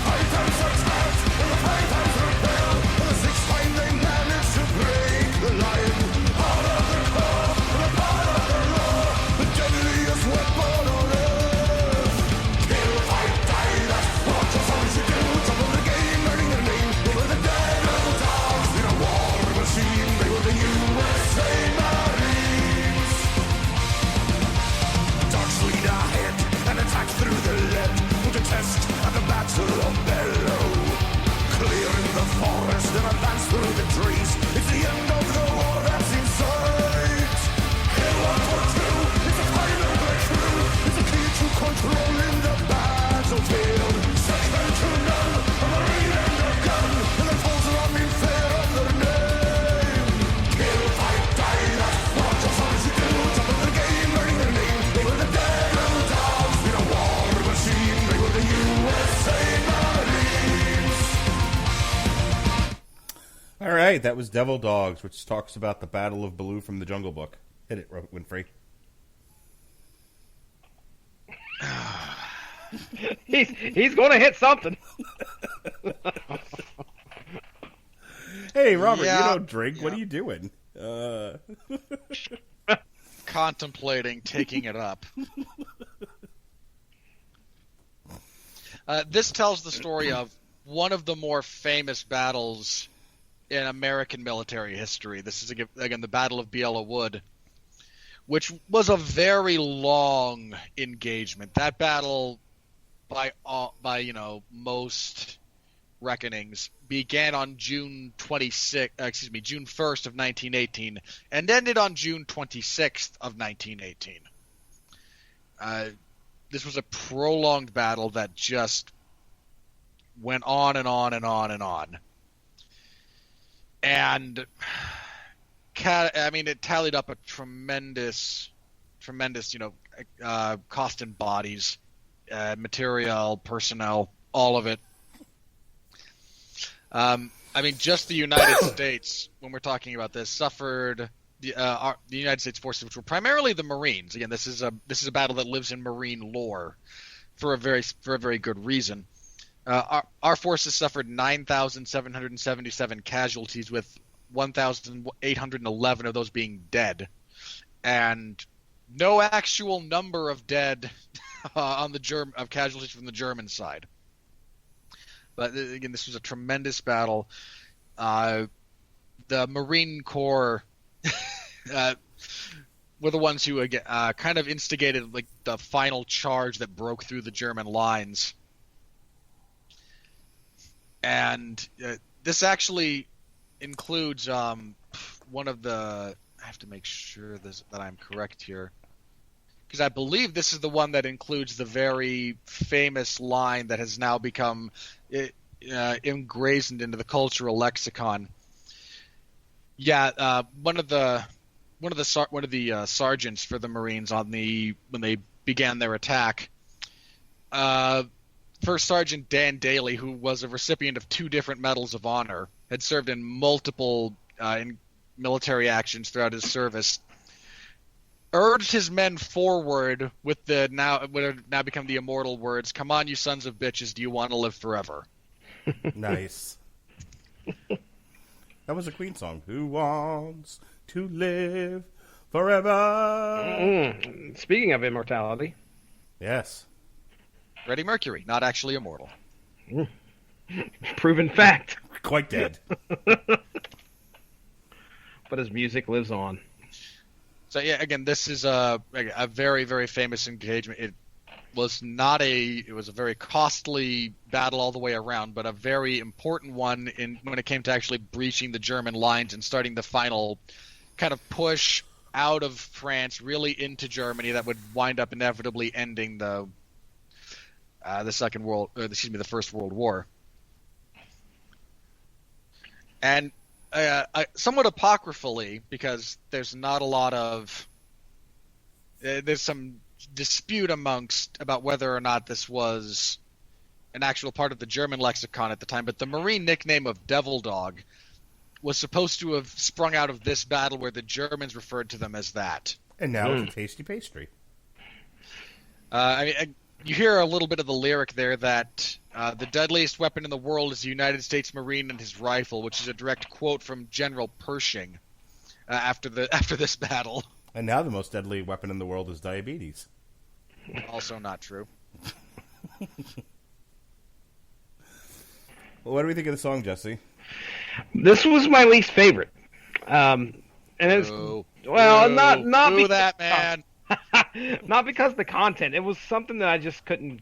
5 times attacked and the 5 times repelled, and the 6th time they managed to break the line. Out of their core and a part of their law, the deadliest weapon on earth. Kill, fight, die, that's what your soldiers should do. Top of the game, learning their name, they were the devil dogs in a war machine. They were the USA Marines. Dogs lead ahead and attack through the lead, put a test at the Battle of Bellow. Clearing the forest and advance through the trees. It's the end of the war that's in sight. Kill 1 for 2, it's a final breakthrough. It's a key to controlling the battlefield. Second to none, a marine and a gun, and the foes are on in fear of their name. Kill, fight, die, that's what your soldiers should do. Top of the game, learning their name. They were the devil dogs in a war machine. They were the USA Marines. All right, that was Devil Dogs, which talks about the Battle of Baloo from the Jungle Book. Hit it, Winfree. He's going to hit something. Hey, Robert, Yeah. you don't drink. What are you doing? Contemplating taking it up. This tells the story of one of the more famous battles in American military history. This is, again, the Battle of Biela Wood, which was a very long engagement. That battle, by most reckonings, began on June 1st of 1918 and ended on June 26th of 1918. This was a prolonged battle that just went on and on and on and on. And it tallied up a tremendous, cost in bodies, material, personnel, all of it. Just the United States, when we're talking about this, suffered the United States forces, which were primarily the Marines. Again, this is a battle that lives in Marine lore for a very good reason. Our forces suffered 9,777 casualties, with 1,811 of those being dead, and no actual number of dead of casualties from the German side. But again, this was a tremendous battle. The Marine Corps were the ones who kind of instigated the final charge that broke through the German lines. And this actually includes one of the... I have to make sure that I'm correct here, because I believe this is the one that includes the very famous line that has now become ingrained into the cultural lexicon. Yeah, one of the sergeants for the Marines when they began their attack. First Sergeant Dan Daly, who was a recipient of 2 different Medals of Honor, had served in multiple military actions throughout his service, urged his men forward with what have now become the immortal words, "Come on, you sons of bitches, do you want to live forever?" Nice. That was a Queen song. Who wants to live forever? Speaking of immortality. Yes. Freddie Mercury, not actually immortal. Proven fact. Quite dead. But his music lives on. So yeah, again, this is a very, very famous engagement. It was a very costly battle all the way around, but a very important one when it came to actually breaching the German lines and starting the final kind of push out of France, really into Germany, that would wind up inevitably ending the First World War. And somewhat apocryphally, because there's not a lot of there's some dispute about whether or not this was an actual part of the German lexicon at the time, but the Marine nickname of Devil Dog was supposed to have sprung out of this battle where the Germans referred to them as that. And now it's a tasty pastry. You hear a little bit of the lyric there that the deadliest weapon in the world is the United States Marine and his rifle, which is a direct quote from General Pershing after this battle. And now the most deadly weapon in the world is diabetes. Also not true. Well, what do we think of the song, Jesse? This was my least favorite. And it's not because that man. Not because of the content. It was something that I just couldn't.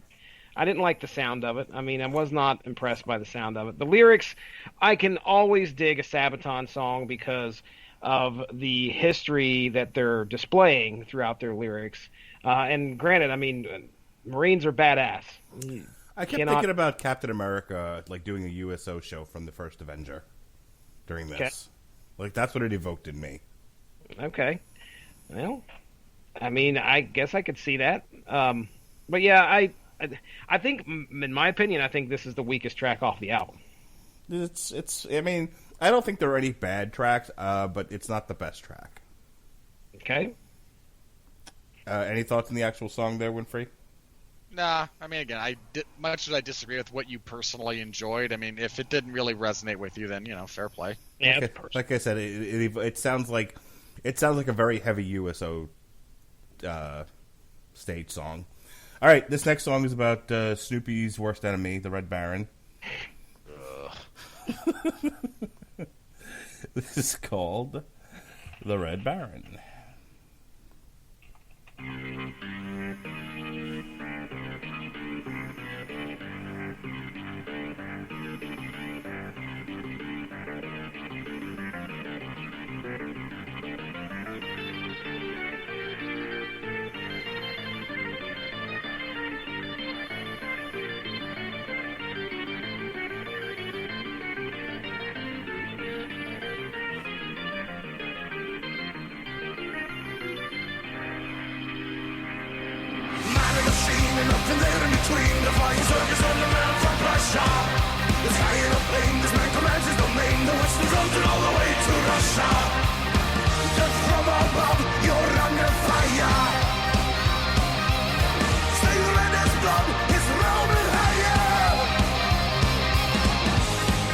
I didn't like the sound of it. I mean, I was not impressed by the sound of it. The lyrics, I can always dig a Sabaton song because of the history that they're displaying throughout their lyrics. And granted, I mean, Marines are badass. I kept thinking about Captain America, like doing a USO show from the first Avenger during this. Okay. Like, that's what it evoked in me. Okay. Well, I mean, I guess I could see that. But yeah, I think, in my opinion, I think this is the weakest track off the album. I mean, I don't think there are any bad tracks, but it's not the best track. Okay. Any thoughts on the actual song there, Winfree? Nah, I mean, again, much as I disagree with what you personally enjoyed, I mean, if it didn't really resonate with you, then, fair play. Yeah, okay. Like I said, it sounds like a very heavy USO stage song. All right, this next song is about Snoopy's worst enemy, the Red Baron. This is called The Red Baron. Nothing there in between. The flying circus and the man from Russia. The sky in a plane, this man commands his domain. The western frontier all the way to Russia. Just from above, you're under fire. Stay the red as blood, it's roaming higher.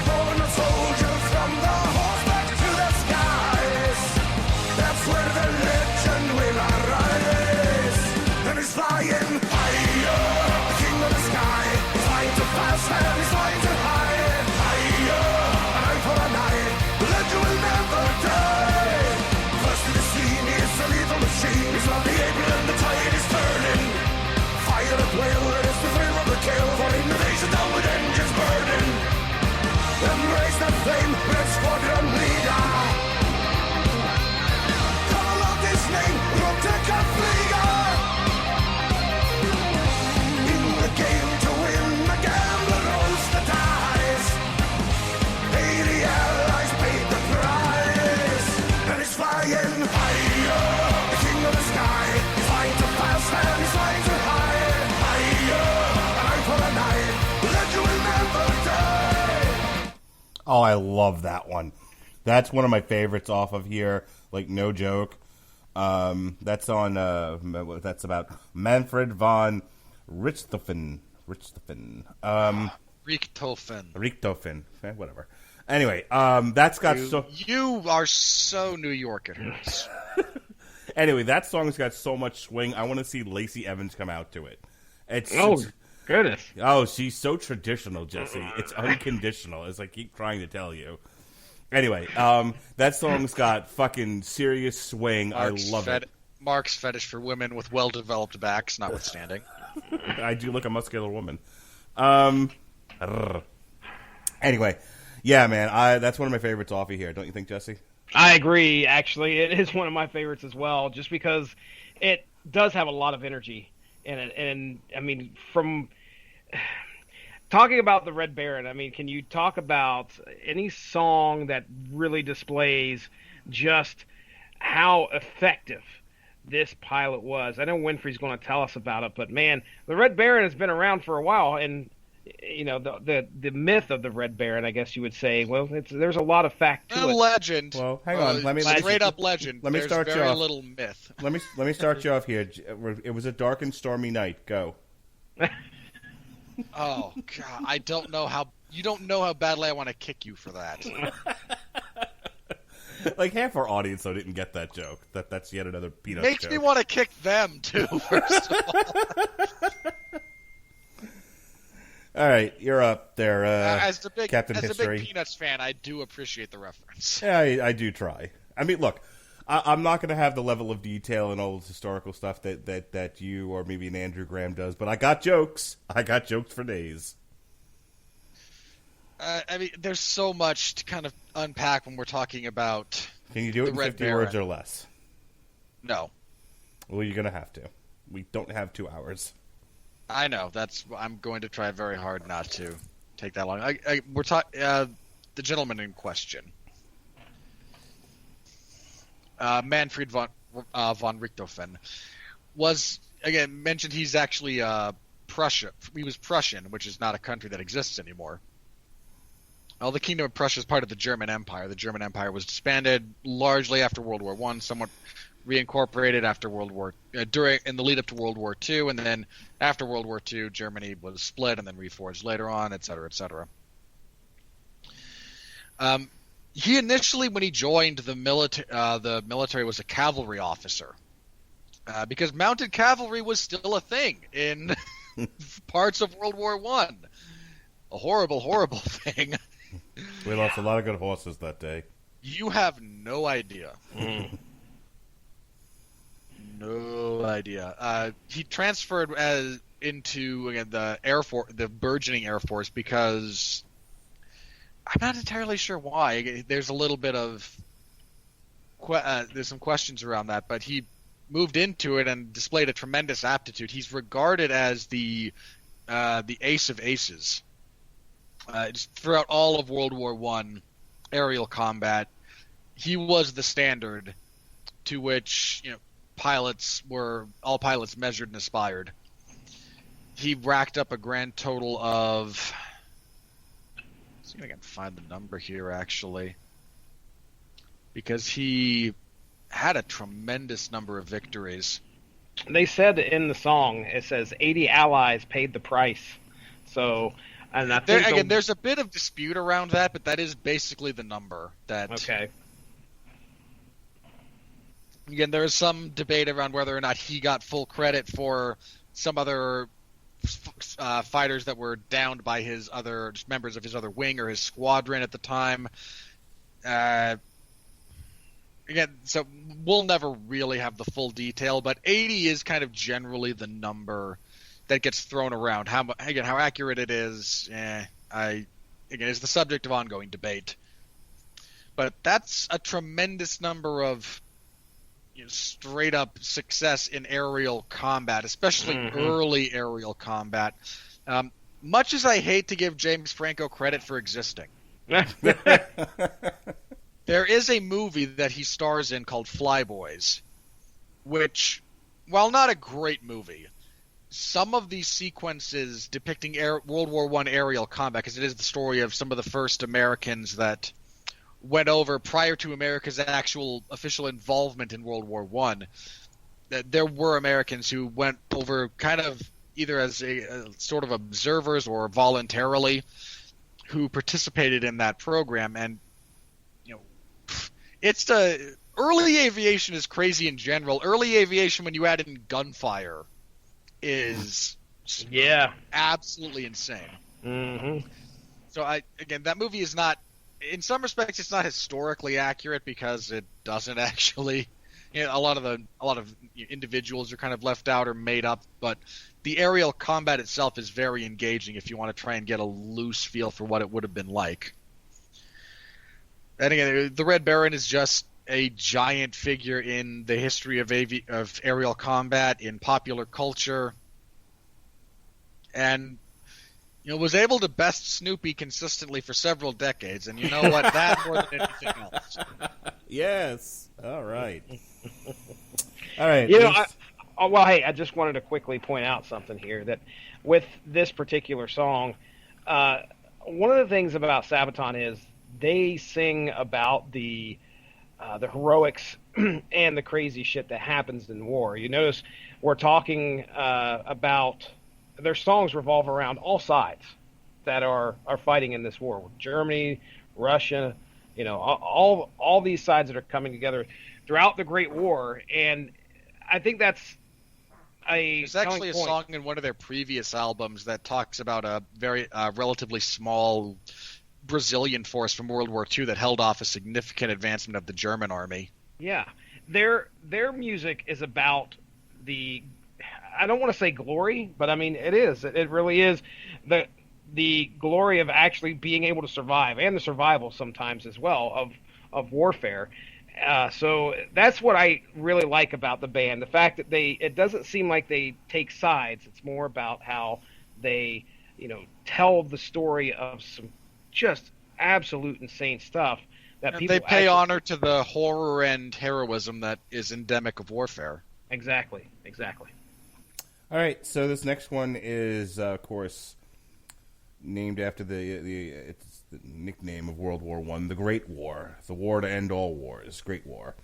Born a soldier from the horseback to the skies. That's where the legend will arise. And he's flying higher, the king of the sky. He's flying too fast and he's flying too high. Higher, an eye for an eye. The legend will never die. First to the scene is a lethal machine. He's on the apron and the tide is turning. Fire at will, it's the thrill of the kill. For innovation down with engines burning. Embrace the flame, red squadron leader. Call out his name, Roteka Flieger. Game to win, the gambler rolls the dice. 80 allies paid the price. And he's flying higher, the king of the sky. He's flying too fast and he's flying too high. Higher, an eye for an eye. The legend will never die. Oh, I love that one. That's one of my favorites off of here. Like, no joke. That's on. That's about Manfred von Richthofen. Richthofen. Whatever. Anyway, that's got You are so New York, it hurts. Anyway, that song's got so much swing. I want to see Lacey Evans come out to it. Goodness. Oh, she's so traditional, Jesse. It's unconditional, as I keep trying to tell you. Anyway, that song's got fucking serious swing. I love it. Mark's fetish for women with well-developed backs, notwithstanding. I do look a muscular woman. Anyway, yeah, man, that's one of my favorites off of here. Don't you think, Jesse? I agree, actually. It is one of my favorites as well, just because it does have a lot of energy in it. And, I mean, from talking about the Red Baron, I mean, can you talk about any song that really displays just how effective this pilot was? I know Winfree's going to tell us about it, but, man, the Red Baron has been around for a while, and you know, the myth of the Red Baron, I guess you would say. Well, there's a lot of fact to it. Legend. Well, hang on. Straight up legend. Let me There's start you very off. little myth. Let me start you off here. It was a dark and stormy night. Go. Oh God, I don't know how. You don't know how badly I want to kick you for that. Like half our audience though didn't get that joke. That's yet another peanut Makes joke. me want to kick them too. First of all. All right, you're up there, as a big Peanuts fan, I do appreciate the reference. Yeah, I do try. I mean, look, I'm not going to have the level of detail and all this historical stuff that you or maybe an Andrew Graham does, but I got jokes. I got jokes for days. I mean, there's so much to kind of unpack when we're talking about. Can you do it in 50 words or less? No. Well, you're going to have to. We don't have 2 hours. I know. I'm going to try very hard not to take that long. We're talking the gentleman in question, Manfred von Richthofen, was again mentioned. He's actually Prussia. He was Prussian, which is not a country that exists anymore. Well, the Kingdom of Prussia is part of the German Empire. The German Empire was disbanded largely after World War I, somewhat reincorporated after in the lead up to World War II, and then after World War II, Germany was split and then reforged later on, et cetera, et cetera. He initially, when he joined the military, was a cavalry officer because mounted cavalry was still a thing in parts of World War I. A horrible, horrible thing. We lost a lot of good horses that day. You have no idea. No idea. He transferred into again the Air Force, the burgeoning Air Force, because I'm not entirely sure why. There's a little bit of there's some questions around that, but he moved into it and displayed a tremendous aptitude. He's regarded as the ace of aces. Just throughout all of World War I, aerial combat, he was the standard to which all pilots measured and aspired. He racked up a grand total of. Let's see if I can find the number here, actually, because he had a tremendous number of victories. They said in the song, it says 80 allies paid the price. So. And I think there's a bit of dispute around that, but that is basically the number. Okay. Again, there is some debate around whether or not he got full credit for some other fighters that were downed by his other members of his other wing or his squadron at the time. Again, so we'll never really have the full detail, but 80 is kind of generally the number that gets thrown around. How accurate it is, is the subject of ongoing debate. But that's a tremendous number of straight up success in aerial combat, especially early aerial combat. Much as I hate to give James Franco credit for existing, there is a movie that he stars in called Flyboys, which, while not a great movie, some of these sequences depicting World War I aerial combat, because it is the story of some of the first Americans that went over prior to America's actual official involvement in World War I. That there were Americans who went over kind of either as a sort of observers or voluntarily who participated in that program. And it's the early aviation is crazy in general. Early aviation, when you add in gunfire, is absolutely insane. So that movie is not in some respects, it's not historically accurate because it doesn't actually. A lot of individuals are kind of left out or made up, but the aerial combat itself is very engaging if you want to try and get a loose feel for what it would have been like. And again, the Red Baron is just a giant figure in the history of aerial combat, in popular culture, and was able to best Snoopy consistently for several decades. And you know what? That more than anything else. Yes. All right. All right. Hey, I just wanted to quickly point out something here, that with this particular song, one of the things about Sabaton is they sing about the heroics and the crazy shit that happens in war. You notice we're talking about their songs revolve around all sides that are fighting in this war. Germany, Russia, all these sides that are coming together throughout the Great War, and I think that's there's actually a song in one of their previous albums that talks about a very relatively small Brazilian force from World War II that held off a significant advancement of the German army. Yeah, their music is about I don't want to say glory, but I mean it is. It really is the glory of actually being able to survive, and the survival sometimes as well of warfare. So that's what I really like about the band. The fact that it doesn't seem like they take sides. It's more about how they, tell the story of some just absolute insane stuff that people. They pay honor to the horror and heroism that is endemic of warfare. Exactly. All right. So this next one is, of course, named after it's the nickname of World War I, the Great War, the war to end all wars, Great War.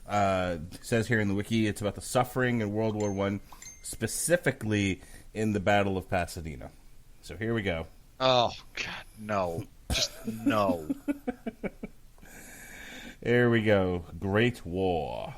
It says here in the wiki, it's about the suffering in World War I, specifically in the Battle of Pasadena. So here we go. Oh, God, no. Just no. Here we go. Great War.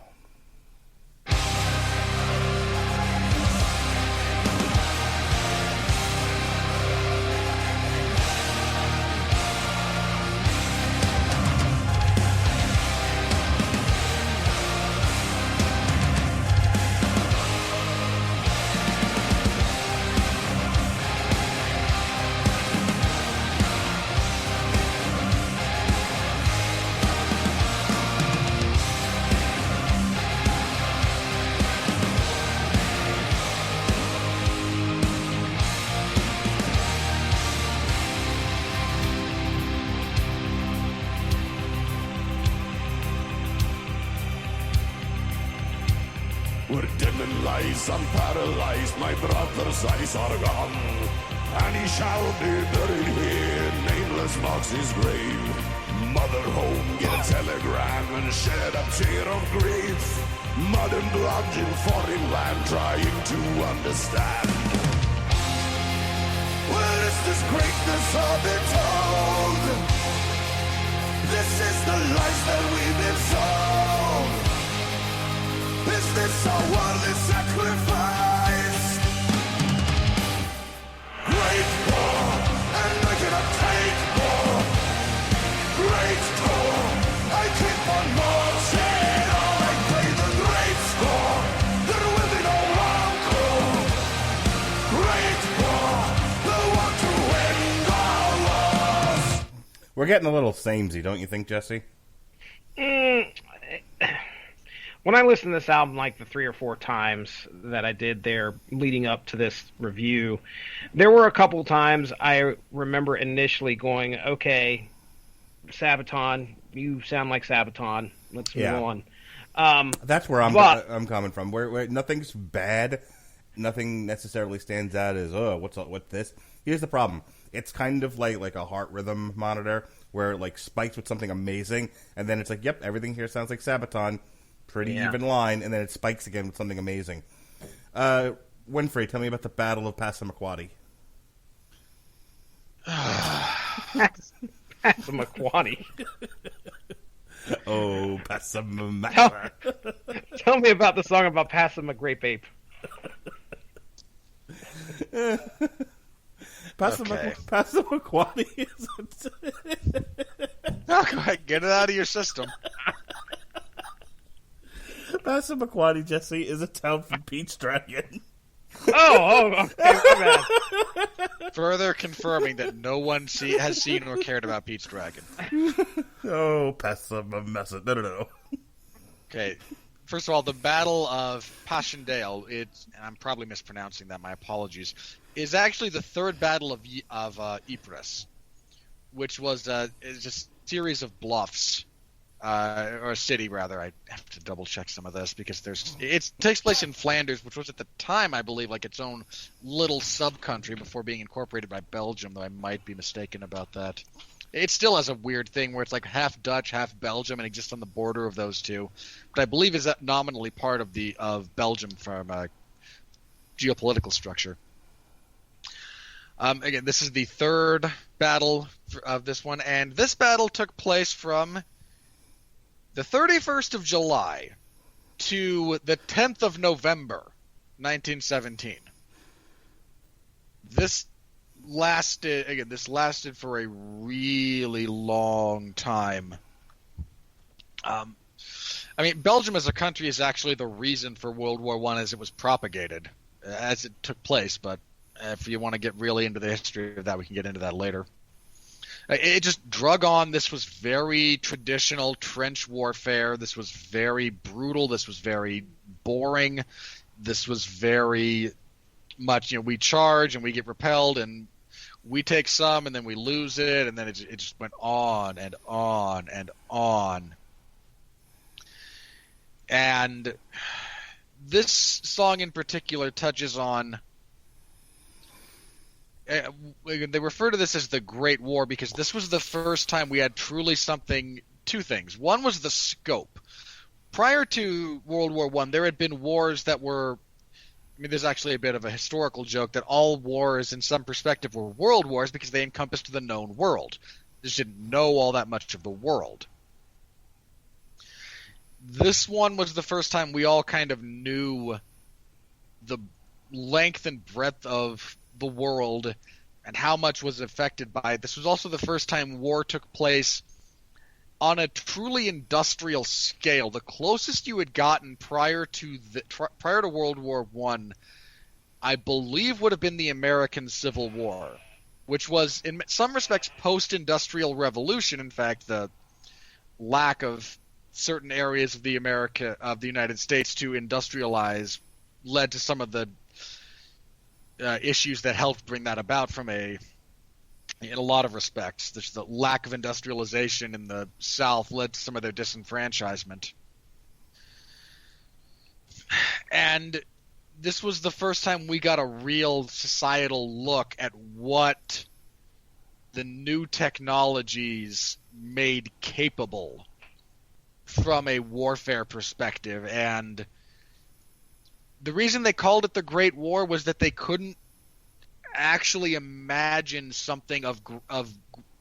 Where Dylan lies, I'm paralyzed, my brother's eyes are gone. And he shall be buried here, nameless marks his grave. Mother home, get a telegram and shed a tear of grief. Mud and blood in foreign land, trying to understand. Where is this greatness of it told? This is the lies that we've been sold. Is this a worldly sacrifice? Great war, and I cannot take more. Great war, I keep on marching on. I play the great score. There will be no encore. Great war, the one to end all wars. We're getting a little samey, don't you think, Jesse? When I listened to this album like the 3 or 4 times that I did there leading up to this review, there were a couple times I remember initially going, okay, Sabaton, you sound like Sabaton. Let's move on. That's where I'm coming from. Where nothing's bad, nothing necessarily stands out as what's this. Here's the problem: it's kind of like a heart rhythm monitor where it like spikes with something amazing, and then it's like, yep, everything here sounds like Sabaton. Pretty even line, and then it spikes again with something amazing. Winfree, tell me about the Battle of Passamaquoddy. Passamaquoddy. Oh, Passamaquoddy. Tell me about the song about Passama Grape Ape. Passamaquoddy is No, go ahead. Get it out of your system. Passamaquoddy, Jesse, is a town from Pete's Dragon. Okay, my bad. Further confirming that no one has seen or cared about Pete's Dragon. Oh, Passamamessa. No. Okay. First of all, the Battle of Passchendaele, and I'm probably mispronouncing that, my apologies, is actually the third battle of Ypres, which was just a series of bluffs, or a city, rather. I have to double-check some of this, because it takes place in Flanders, which was at the time, I believe, like its own little sub-country before being incorporated by Belgium, though I might be mistaken about that. It still has a weird thing where it's like half Dutch, half Belgium, and exists on the border of those two. But I believe is that nominally part of Belgium from geopolitical structure. Again, this is the third battle of this one, and this battle took place from the 31st of July to the 10th of November, 1917. This lasted for a really long time. Belgium as a country is actually the reason for World War I as it was propagated, as it took place, but if you want to get really into the history of that, we can get into that later. It just drug on. This was very traditional trench warfare. This was very brutal. This was very boring. This was very much, we charge and we get repelled and we take some and then we lose it, and then it just went on and on and on. And this song in particular touches on... they refer to this as the Great War because this was the first time we had truly two things. One was the scope. Prior to World War I, there had been wars that were... there's actually a bit of a historical joke that all wars, in some perspective, were world wars because they encompassed the known world. They just didn't know all that much of the world. This one was the first time we all kind of knew the length and breadth of the world and how much was affected by it. This was also the first time war took place on a truly industrial scale. The closest you had gotten prior to World War I believe, would have been the American Civil War, which was in some respects post-industrial revolution. In fact, the lack of certain areas of the United States to industrialize led to some of the issues that helped bring that about in a lot of respects. The lack of industrialization in the South led to some of their disenfranchisement. And this was the first time we got a real societal look at what the new technologies made capable from a warfare perspective. And the reason they called it the Great War was that they couldn't actually imagine something of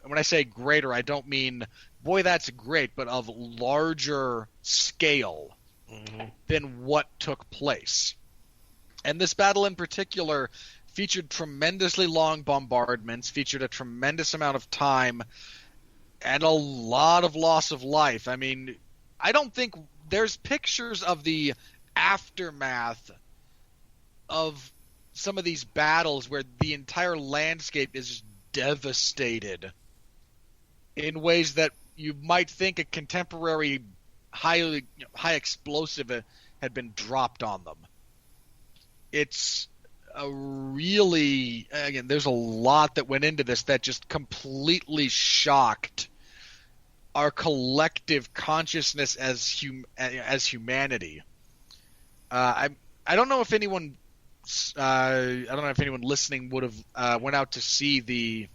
when I say greater, I don't mean, boy, that's great, but of larger scale than what took place. And this battle in particular featured tremendously long bombardments, featured a tremendous amount of time, and a lot of loss of life. I don't think there's pictures of the aftermath of some of these battles where the entire landscape is just devastated in ways that you might think a contemporary high explosive had been dropped on them. It's a really, again, there's a lot that went into this that just completely shocked our collective consciousness as humanity. I don't know if anyone listening would have went out to see the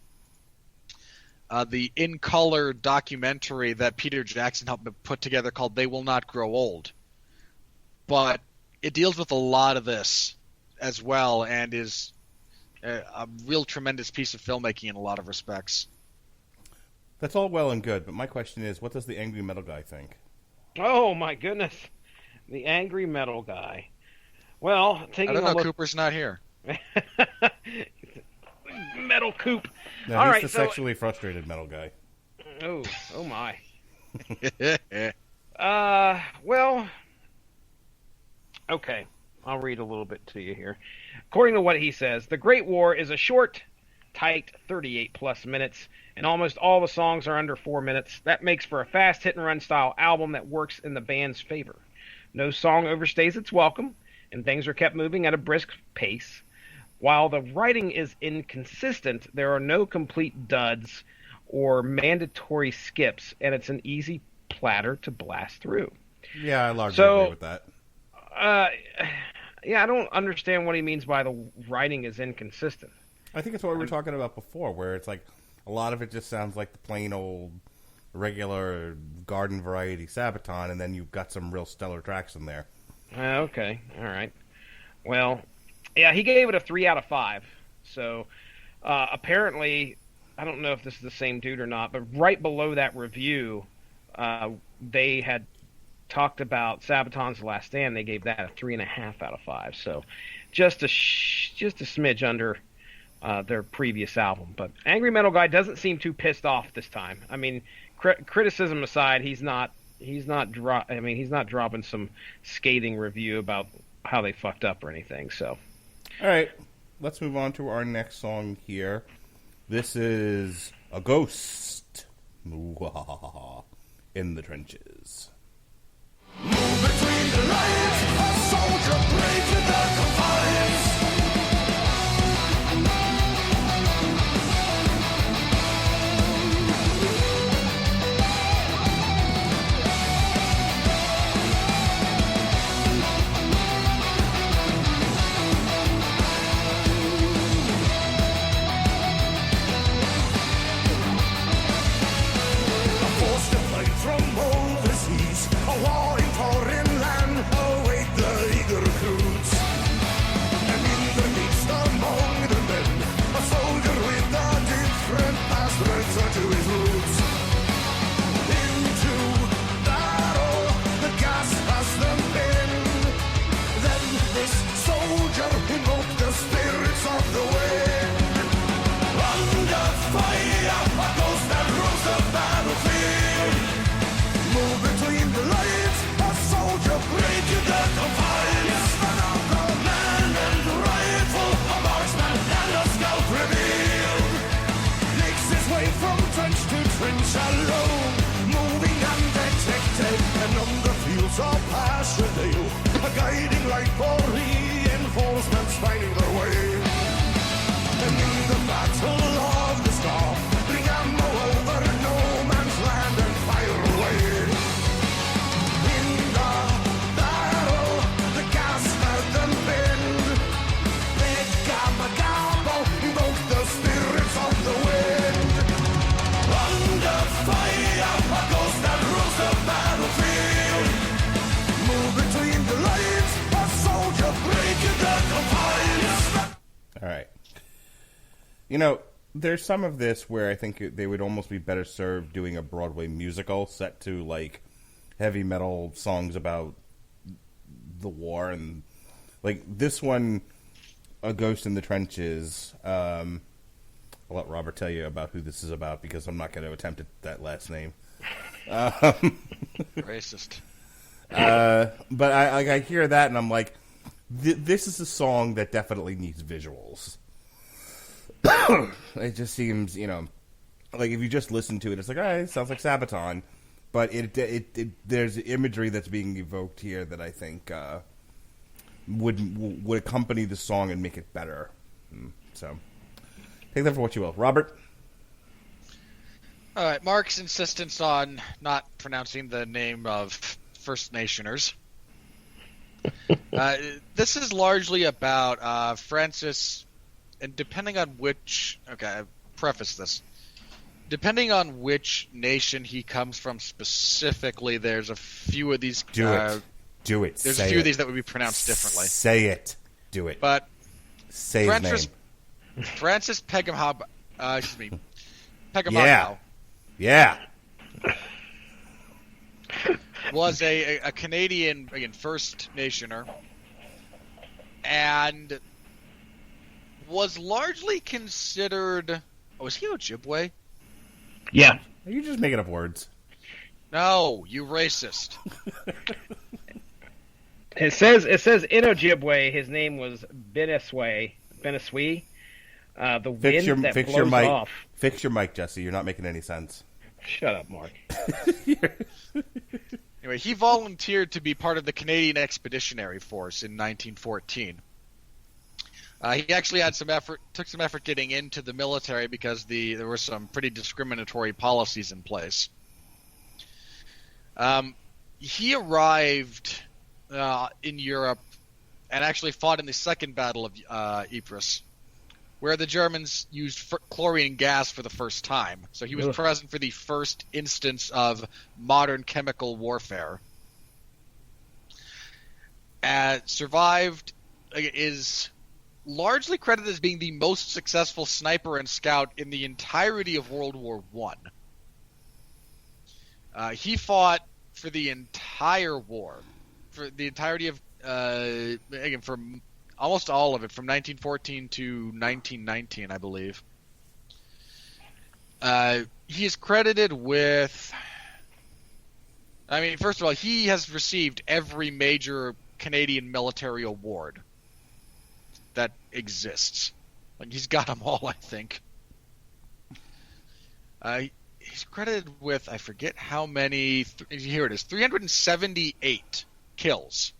in color documentary that Peter Jackson helped put together called "They Will Not Grow Old," but it deals with a lot of this as well, and is a real tremendous piece of filmmaking in a lot of respects. That's all well and good, but my question is, what does the angry metal guy think? Oh my goodness, the angry metal guy. Well, taking I don't know. a look... Cooper's not here. Metal Coop. No, All he's right, the sexually frustrated metal guy. Oh Oh my. Yeah. Well, okay. I'll read a little bit to you here. According to what he says, The Great War is a short, tight 38 plus minutes, and almost all the songs are under 4 minutes. That makes for a fast hit and run style album that works in the band's favor. No song overstays its welcome, and things are kept moving at a brisk pace. While the writing is inconsistent, there are no complete duds or mandatory skips, and it's an easy platter to blast through. Yeah, I largely agree with that. Yeah, I don't understand what he means by the writing is inconsistent. I think it's what we were talking about before, where it's like a lot of it just sounds like the plain old regular garden variety Sabaton, and then you've got some real stellar tracks in there. Okay, all right. Well, yeah, he gave it a 3 out of 5. So apparently, I don't know if this is the same dude or not, but right below that review, they had talked about Sabaton's Last Stand. They gave that a 3.5 out of 5. So just a smidge under their previous album. But Angry Metal Guy doesn't seem too pissed off this time. I mean, criticism aside, he's not dropping some scathing review about how they fucked up or anything. So, all right, let's move on to our next song here. This is A Ghost in the Trenches. Move between the lines, a soldier brave to the confines. A force to fight from overseas, a war in foreign land, await the eager recruits. And in the midst among the men, a soldier with a different past returns to his roots. Into battle, the gas has them been. Then this soldier invoked the spirits of the wind. Under fire, a ghost that rules the battlefield. Move between the lines, a soldier brave to the confines. Another man and rifle, a marksman and a scout revealed. Makes his way from trench to trench alone, moving undetected, and on the fields of Passchendaele, a guiding light for reinforcements finding their way. And in the battle of the star, bring ammo over no man's land and fire away. In the battle, the gas had them bend. They gamma invoke the spirits of the wind. Under fire, a ghost that rules the battlefield. Move between the lines, a soldier breaking the confines. All right. You know, there's some of this where I think they would almost be better served doing a Broadway musical set to, like, heavy metal songs about the war. And, like, this one, A Ghost in the Trenches, I'll let Robert tell you about who this is about because I'm not going to attempt that last name. Racist. But I hear that and I'm like, this is a song that definitely needs visuals. It just seems, you know, like if you just listen to it, it's like, all right, it sounds like Sabaton, but it there's imagery that's being evoked here that I think would accompany the song and make it better. So take that for what you will, Robert. All right, Mark's insistence on not pronouncing the name of First Nationers. This is largely about Francis. And depending on which, okay, preface this. Depending on which nation he comes from specifically, there's a few of these. Do it. There's Say a few it. of these that would be pronounced differently. Say it. Do it. But say Francis, his name. Francis Pegam, Yeah. Yeah. was a Canadian, again, First Nationer, and was largely considered. Oh, was he Ojibwe? Yeah. Are you just making up words? No, you racist. It says in Ojibwe his name was Benesway. The wind that blows mic. off. Fix your mic, Jesse. You're not making any sense. Shut up, Mark. Anyway, he volunteered to be part of the Canadian Expeditionary Force in 1914. He actually had took some effort getting into the military because there were some pretty discriminatory policies in place. He arrived in Europe and actually fought in the Second Battle of Ypres, where the Germans used chlorine gas for the first time. So he was present for the first instance of modern chemical warfare. Survived, is largely credited as being the most successful sniper and scout in the entirety of World War I. He fought for the entire war, for the entirety of, again, from almost all of it, from 1914 to 1919, I believe. He is credited with... I mean, first of all, he has received every major Canadian military award that exists. Like, he's got them all, I think. He's credited with, I forget how many... here it is, 378 kills.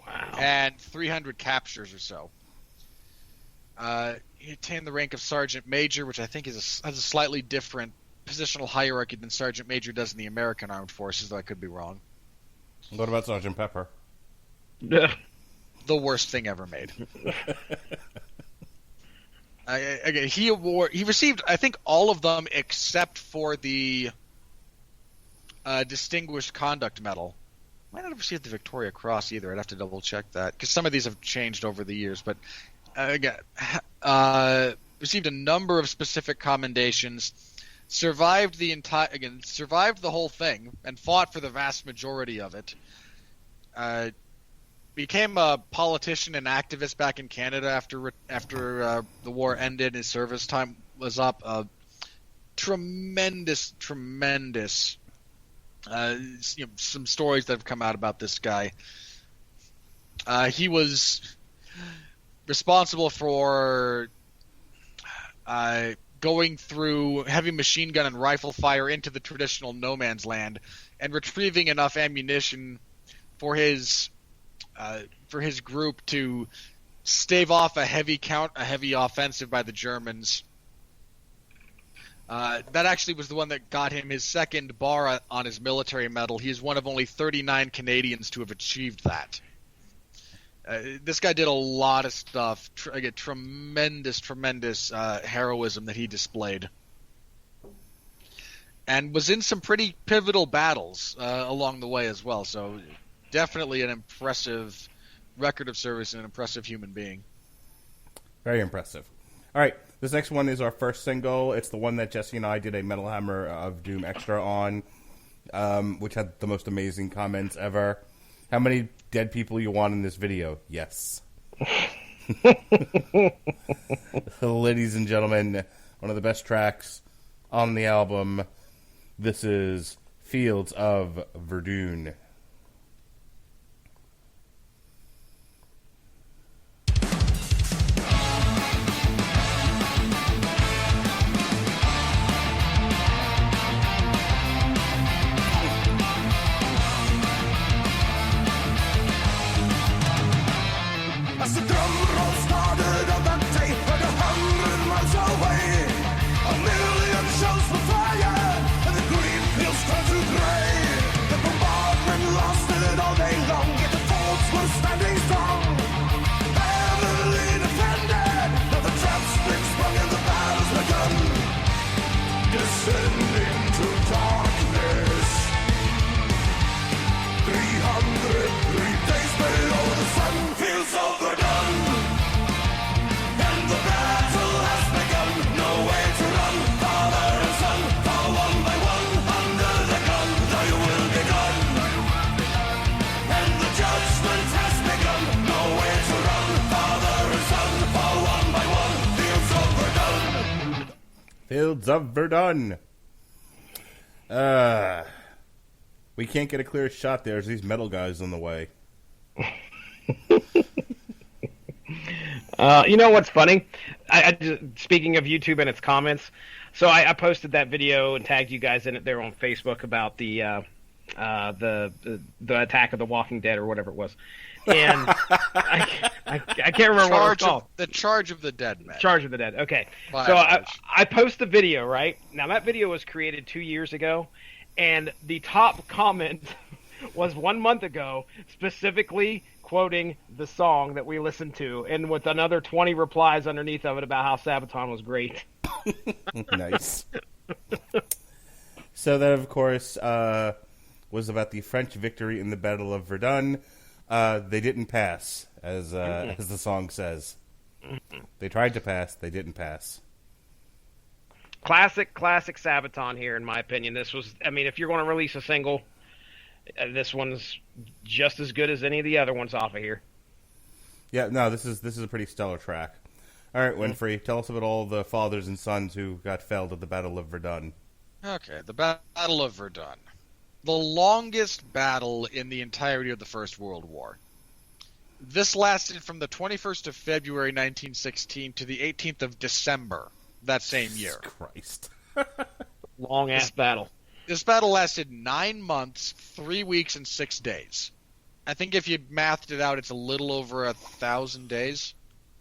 Wow. And 300 captures or so. He attained the rank of Sergeant Major, which I think has a slightly different positional hierarchy than Sergeant Major does in the American Armed Forces, though I could be wrong. What about Sergeant Pepper? Yeah. The worst thing ever made. He received, I think, all of them except for the Distinguished Conduct Medal. Might not have received the Victoria Cross either. I'd have to double check that because some of these have changed over the years. But received a number of specific commendations. Survived the whole thing and fought for the vast majority of it. Became a politician and activist back in Canada after the war ended. His service time was up. Tremendous. Some stories that have come out about this guy. He was responsible for going through heavy machine gun and rifle fire into the traditional no man's land and retrieving enough ammunition for his group to stave off a heavy offensive by the Germans. That actually was the one that got him his second bar on his military medal. He is one of only 39 Canadians to have achieved that. This guy did a lot of stuff. Tremendous heroism that he displayed. And was in some pretty pivotal battles along the way as well. So definitely an impressive record of service and an impressive human being. Very impressive. All right, this next one is our first single. It's the one that Jesse and I did a Metal Hammer of Doom extra on, which had the most amazing comments ever. How many dead people you want in this video? Yes. Ladies and gentlemen, one of the best tracks on the album. This is Fields of Verdun. As the drum roll started on that day, like 100 miles away, a million shells were fired, and the green fields turned to gray. The bombardment lasted all day long, yet the forts were standing strong. Heavily defended, now the traps been sprung and the battle's begun. Descending to darkness, 303 days below the sun, fields of Verdun, and the battle has begun. No way to run, father and son, fall one by one under the gun. Thy will be done, and the judgment has begun. No way to run, father and son, fall one by one. Fields of Verdun. Fields of Verdun. We can't get a clear shot. There's these metal guys in the way. You know what's funny? Speaking of YouTube and its comments, so I posted that video and tagged you guys in it there on Facebook about the attack of the Walking Dead or whatever it was, and I can't remember what it was called. The Charge of the Dead, man. Charge of the Dead. Okay, so I post the video right now. That video was created 2 years ago, and the top comment was 1 month ago, specifically quoting the song that we listened to, and with another 20 replies underneath of it about how Sabaton was great. Nice. So that, of course, was about the French victory in the Battle of Verdun. They didn't pass, as the song says. They tried to pass, they didn't pass. Classic Sabaton here, in my opinion. This was, I mean, if you're going to release a single, this one's just as good as any of the other ones off of here. Yeah, no, this is a pretty stellar track. All right, Winfree, tell us about all the fathers and sons who got felled at the Battle of Verdun. Okay, the Battle of Verdun. The longest battle in the entirety of the First World War. This lasted from the 21st of February 1916 to the 18th of December that same year. Jesus Christ. Long-ass battle. This battle lasted 9 months, 3 weeks, and 6 days. I think if you mathed it out, it's a little over 1,000 days.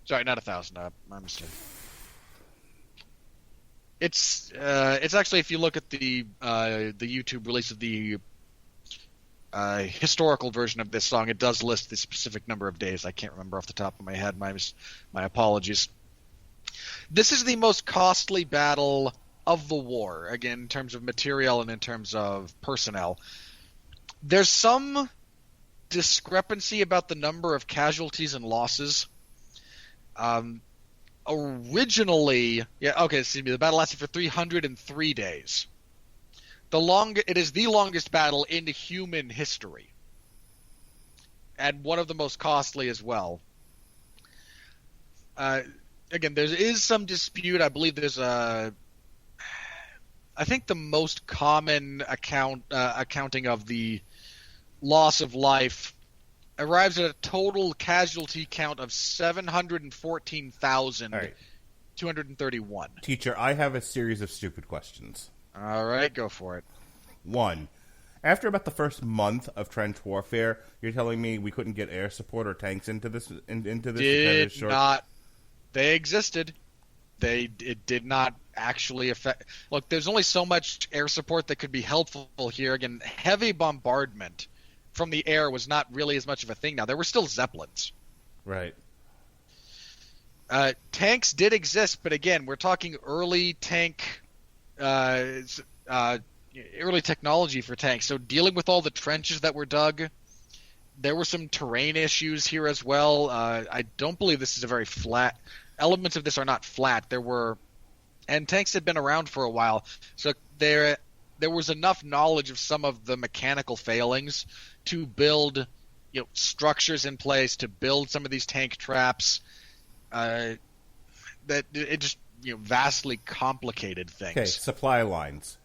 Sorry, not 1,000. My mistake. It's actually, if you look at the YouTube release of the historical version of this song, it does list the specific number of days. I can't remember off the top of my head. My apologies. This is the most costly battle of the war, again, in terms of material and in terms of personnel. There's some discrepancy about the number of casualties and losses. Originally, the battle lasted for 303 days. It is the longest battle in human history, and one of the most costly as well. Again, there is some dispute. I believe I think the most common accounting of the loss of life arrives at a total casualty count of 714,231. Teacher, I have a series of stupid questions. All right, go for it. 1. After about the first month of trench warfare, you're telling me we couldn't get air support or tanks into this? Did not. They existed. It did not actually affect. Look, there's only so much air support that could be helpful here. Again, heavy bombardment from the air was not really as much of a thing. Now, there were still Zeppelins. Right. Tanks did exist, but again, we're talking early technology for tanks. So dealing with all the trenches that were dug, there were some terrain issues here as well. I don't believe this is a very flat. Elements of this are not flat. And tanks had been around for a while, so there was enough knowledge of some of the mechanical failings to build, structures in place, to build some of these tank traps. That it just vastly complicated things. Okay, supply lines.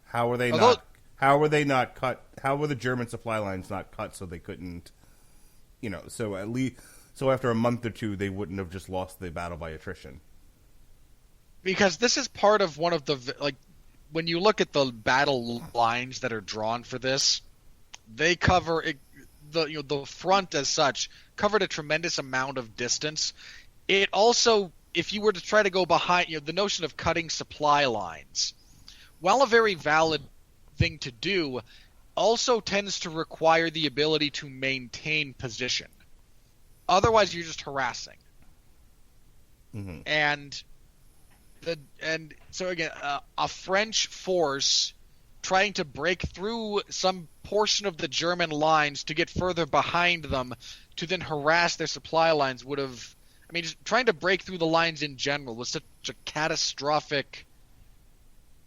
How were they not cut? How were the German supply lines not cut so they couldn't? So after a month or two, they wouldn't have just lost the battle by attrition. Because this is part of one of the when you look at the battle lines that are drawn for this, they cover the front as such covered a tremendous amount of distance. It also, if you were to try to go behind, the notion of cutting supply lines, while a very valid thing to do, also tends to require the ability to maintain position. Otherwise, you're just harassing. Mm-hmm. And so again, a French force trying to break through some portion of the German lines to get further behind them to then harass their supply lines would have. I mean, just trying to break through the lines in general was such a catastrophic,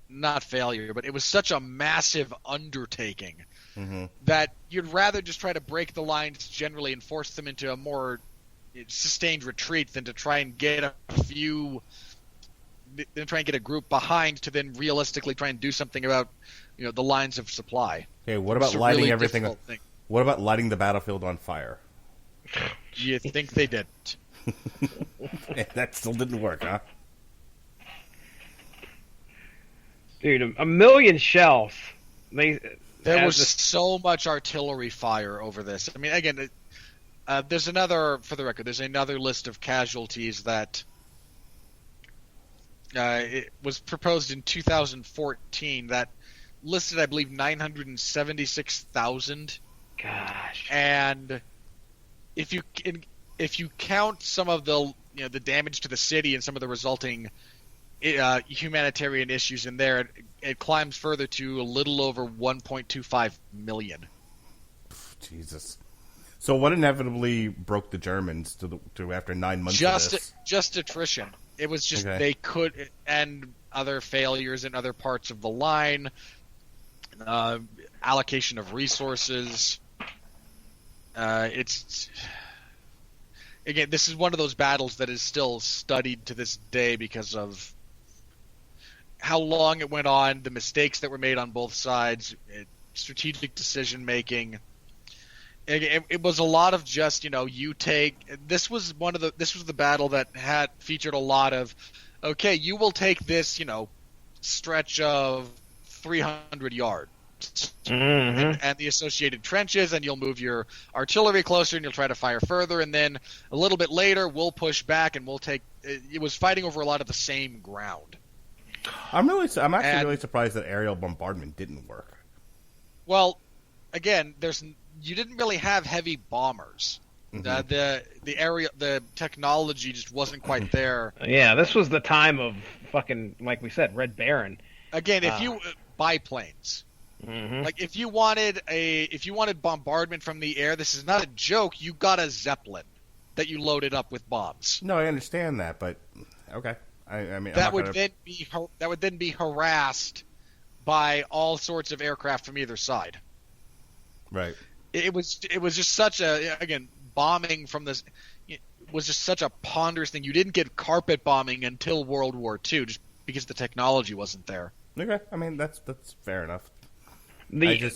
not failure, but it was such a massive undertaking that you'd rather just try to break the lines generally and force them into a more sustained retreat than to try and get a group behind to then realistically try and do something about the lines of supply. Okay, what It's about a lighting really everything? difficult thing. What about lighting the battlefield on fire? You think they didn't? That still didn't work, huh? Dude, a million shells. There was so much artillery fire over this. I mean, again, there's another, for the record, there's another list of casualties that it was proposed in 2014 that listed, I believe, 976,000. Gosh. And if you count some of the the damage to the city and some of the resulting humanitarian issues in there, it climbs further to a little over 1.25 million. Jesus. So what inevitably broke the Germans to after 9 months of this? Just attrition. It was just Okay. they could, and other failures in other parts of the line, allocation of resources. It's again, this is one of those battles that is still studied to this day because of how long it went on, the mistakes that were made on both sides, strategic decision making. It was a lot of just you take. This was the battle that had featured a lot of, okay, you will take this stretch of 300 yards. And the associated trenches, and you'll move your artillery closer, and you'll try to fire further, and then a little bit later we'll push back and we'll take. It was fighting over a lot of the same ground. I'm actually really surprised that aerial bombardment didn't work. Well, again, you didn't really have heavy bombers. The technology just wasn't quite there. Yeah, this was the time of fucking, like we said, Red Baron. Again, if you biplanes. Like if you wanted bombardment from the air, this is not a joke. You got a Zeppelin that you loaded up with bombs. No, I understand that, but okay. I mean, that would then be harassed by all sorts of aircraft from either side. Right. It was just such bombing from this was just such a ponderous thing. You didn't get carpet bombing until World War II, just because the technology wasn't there. Okay, I mean that's fair enough. I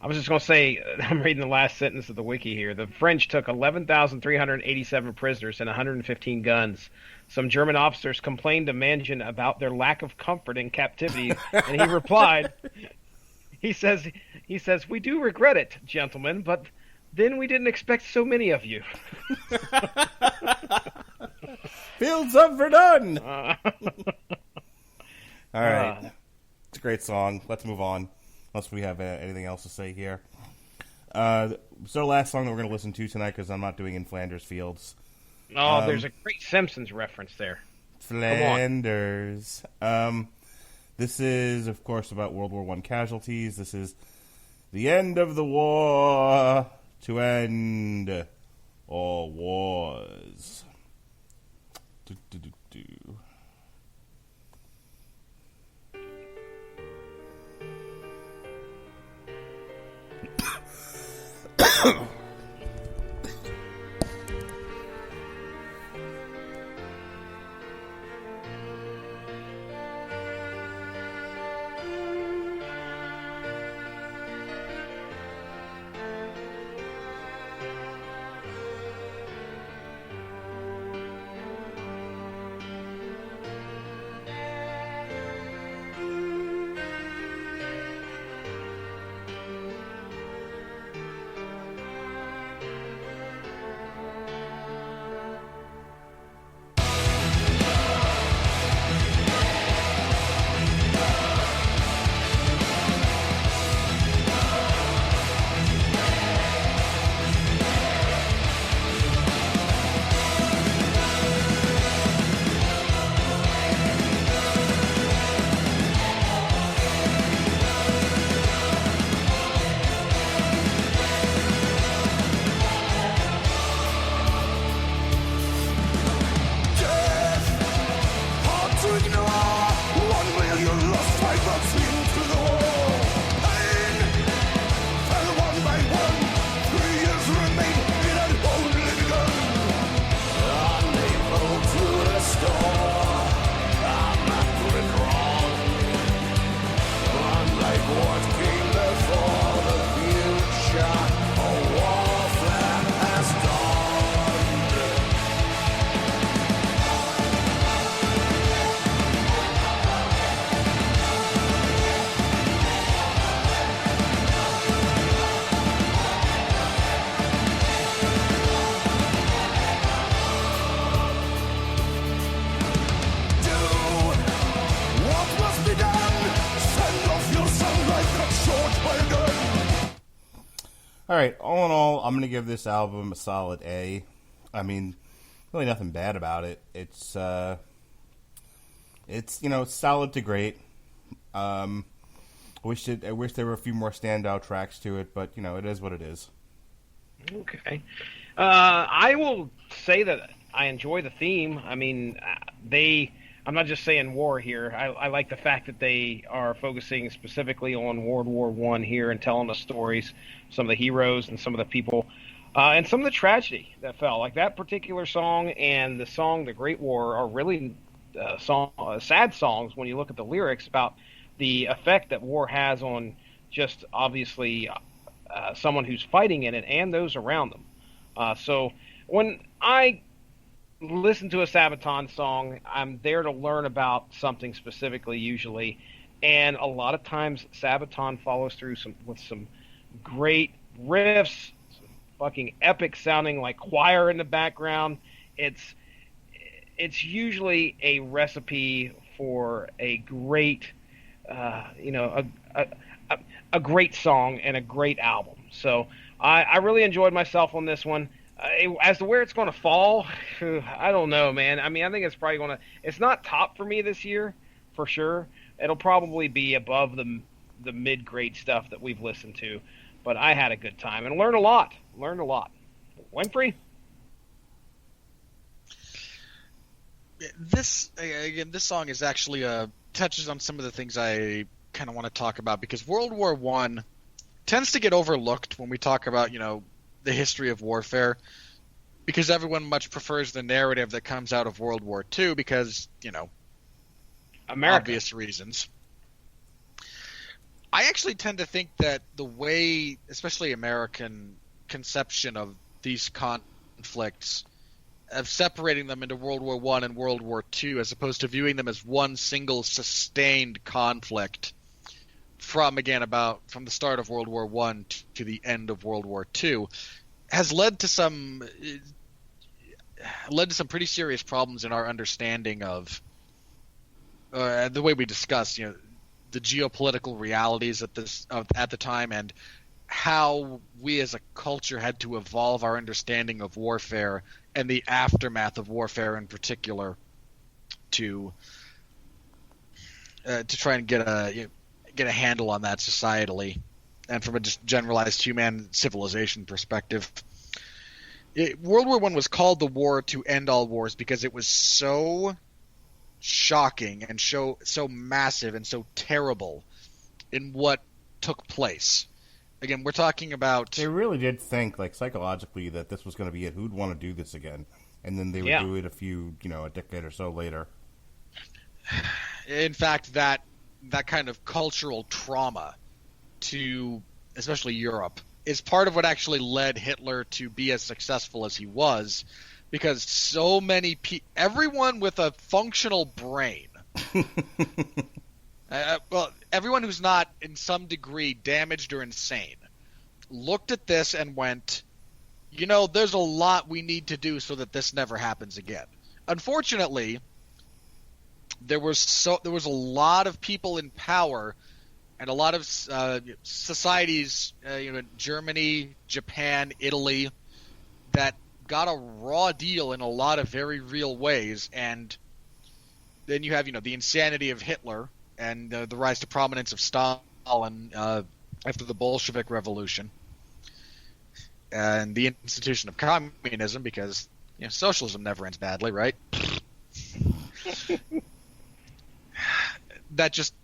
was just going to say, I'm reading the last sentence of the wiki here. The French took 11,387 prisoners and 115 guns. Some German officers complained to Mangin about their lack of comfort in captivity, and he replied, he says, "We do regret it, gentlemen, but then we didn't expect so many of you." Fields of Verdun! All right. It's a great song. Let's move on, unless we have anything else to say here. So last song that we're going to listen to tonight, because I'm not doing In Flanders Fields. Oh, there's a great Simpsons reference there. Flanders. This is, of course, about World War I casualties. This is the end of the war to end all wars. Do. All right, all in all, I'm going to give this album a solid A. I mean, really nothing bad about it. It's solid to great. I wish there were a few more standout tracks to it, but it is what it is. Okay. I will say that I enjoy the theme. I mean, I'm not just saying war here. I like the fact that they are focusing specifically on World War One here and telling us stories, some of the heroes and some of the people, and some of the tragedy that fell. Like that particular song and the song "The Great War" are really sad songs when you look at the lyrics about the effect that war has on just obviously someone who's fighting in it and those around them. So when I listen to a Sabaton song, I'm there to learn about something specifically usually, and a lot of times Sabaton follows through with some great riffs, some fucking epic sounding like choir in the background. It's usually a recipe for a great a great song and a great album. So I really enjoyed myself on this one. As to where it's going to fall, I don't know, man. I mean, I think it's probably going to. It's not top for me this year, for sure. It'll probably be above the mid-grade stuff that we've listened to. But I had a good time and learned a lot. Winfree? This song is actually touches on some of the things I kind of want to talk about, because World War One tends to get overlooked when we talk about the history of warfare, because everyone much prefers the narrative that comes out of World War II because, America. Obvious reasons. I actually tend to think that the way, especially American conception of these conflicts, of separating them into World War I and World War II, as opposed to viewing them as one single sustained conflict from the start of World War I to the end of World War II, has led to some pretty serious problems in our understanding of the way we discuss, the geopolitical realities at the time, and how we as a culture had to evolve our understanding of warfare and the aftermath of warfare in particular to try and get a handle on that societally and from a just generalized human civilization perspective. World War I was called the war to end all wars because it was so shocking and so massive and so terrible in what took place. Again, we're talking about... They really did think, psychologically, that this was going to be it. Who'd want to do this again? And then they would do it a decade or so later. In fact, that kind of cultural trauma to, especially Europe, is part of what actually led Hitler to be as successful as he was, because so many everyone with a functional brain... everyone who's not in some degree damaged or insane looked at this and went, there's a lot we need to do so that this never happens again. Unfortunately, there was a lot of people in power and a lot of societies, Germany, Japan, Italy, that got a raw deal in a lot of very real ways. And then you have, the insanity of Hitler and the rise to prominence of Stalin after the Bolshevik Revolution, and the institution of communism, because socialism never ends badly, right? That just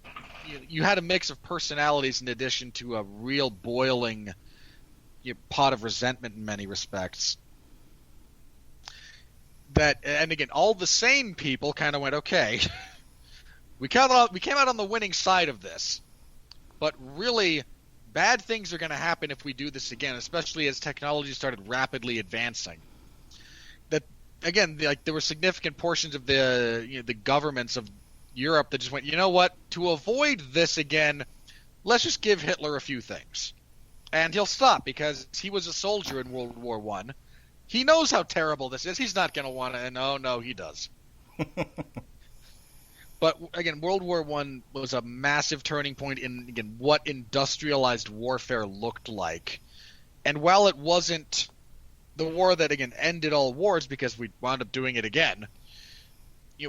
you had a mix of personalities in addition to a real boiling pot of resentment in many respects. And again, all the sane people kind of went, okay. We came out on the winning side of this, but really bad things are going to happen if we do this again, especially as technology started rapidly advancing. That again, there were significant portions of the governments of Europe that just went, to avoid this again, let's just give Hitler a few things, and he'll stop because he was a soldier in World War I. He knows how terrible this is. He's not going to want to. No, he does. But again, World War I was a massive turning point in what industrialized warfare looked like, And while it wasn't the war that, again, ended all wars because we wound up doing it again,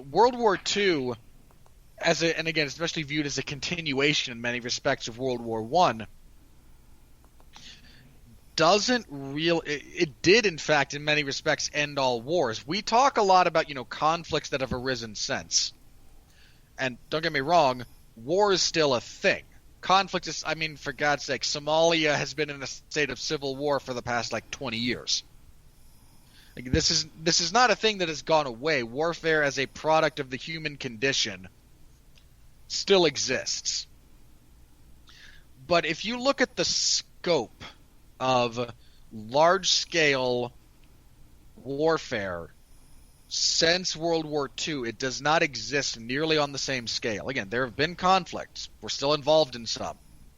World War II, and again, especially viewed as a continuation in many respects of World War I, it did, in fact, in many respects, end all wars. We talk a lot about, conflicts that have arisen since. And don't get me wrong, war is still a thing. Conflict is, for God's sake, Somalia has been in a state of civil war for the past, 20 years. This is not a thing that has gone away. Warfare as a product of the human condition still exists. But if you look at the scope of large-scale warfare since World War II, it does not exist nearly on the same scale. Again, there have been conflicts. We're still involved in some.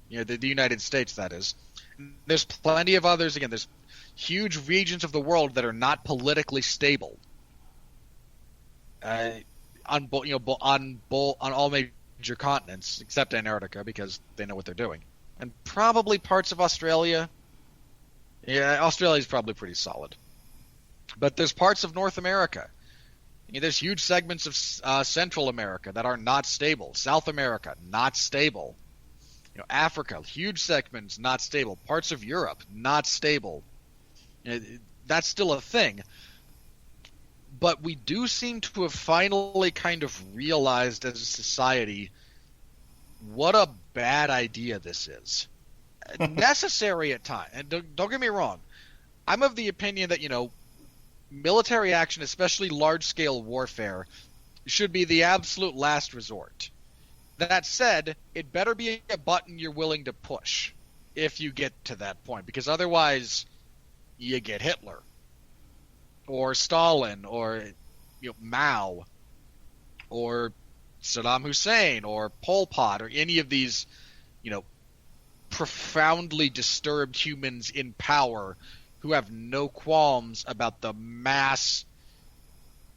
The United States, that is. There's plenty of others. Again, there's huge regions of the world that are not politically stable. On all major continents, except Antarctica, because they know what they're doing. And probably parts of Australia. Yeah, Australia's probably pretty solid. But there's parts of North America. There's huge segments of Central America that are not stable. South America, not stable. Africa, huge segments, not stable. Parts of Europe, not stable. That's still a thing. But we do seem to have finally kind of realized as a society what a bad idea this is. Necessary at times. And don't get me wrong. I'm of the opinion that, military action, especially large-scale warfare, should be the absolute last resort. That said, it better be a button you're willing to push if you get to that point, because otherwise you get Hitler or Stalin or Mao or Saddam Hussein or Pol Pot or any of these, profoundly disturbed humans in power who have no qualms about the mass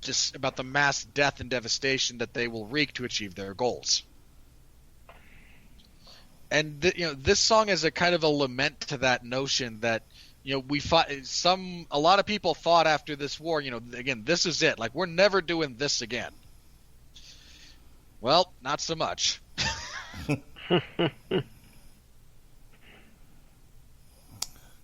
death and devastation that they will wreak to achieve their goals. And this song is a kind of a lament to that notion that we fought. A lot of people thought after this war, again, this is it. We're never doing this again. Well, not so much.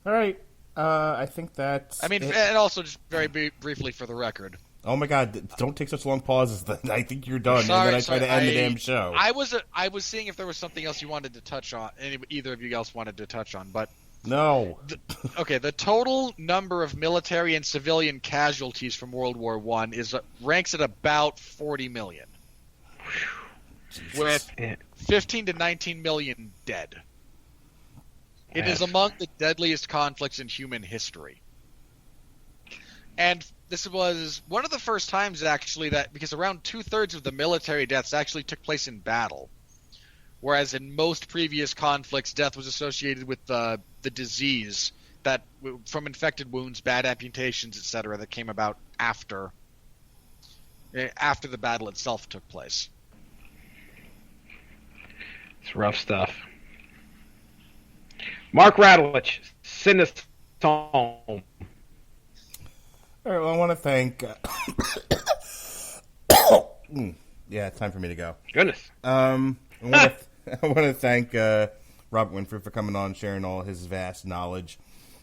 All right. I think that's. And also just very briefly for the record. Oh my God! Don't take such long pauses. I think you're done, Sorry, and then I try to end the damn show. I was seeing if there was something else you wanted to touch on. Either of you else wanted to touch on, but no. The total number of military and civilian casualties from World War I ranks at about 40 million, with 15 to 19 million dead. It is among the deadliest conflicts in human history. And this was one of the first times, actually, because around 2/3 of the military deaths actually took place in battle. Whereas in most previous conflicts, death was associated with the disease from infected wounds, bad amputations, etc., that came about after the battle itself took place. It's rough stuff. Mark Radulich, send us home. All right, well, I want to thank... yeah, it's time for me to go. Goodness. I want to thank Robert Winfree for coming on, sharing all his vast knowledge,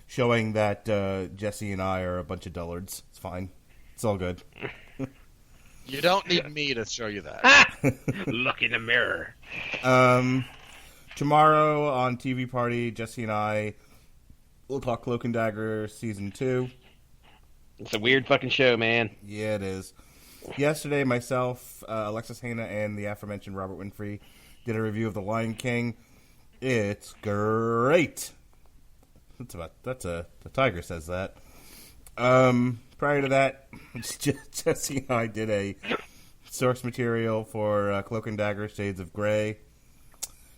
showing that Jesse and I are a bunch of dullards. It's fine. It's all good. You don't need me to show you that. Look in the mirror. Tomorrow on TV Party, Jesse and I will talk Cloak and Dagger Season 2. It's a weird fucking show, man. Yeah, it is. Yesterday, myself, Alexis Hana, and the aforementioned Robert Winfree did a review of The Lion King. It's great. The tiger says that. Prior to that, Jesse and I did a source material for Cloak and Dagger Shades of Grey.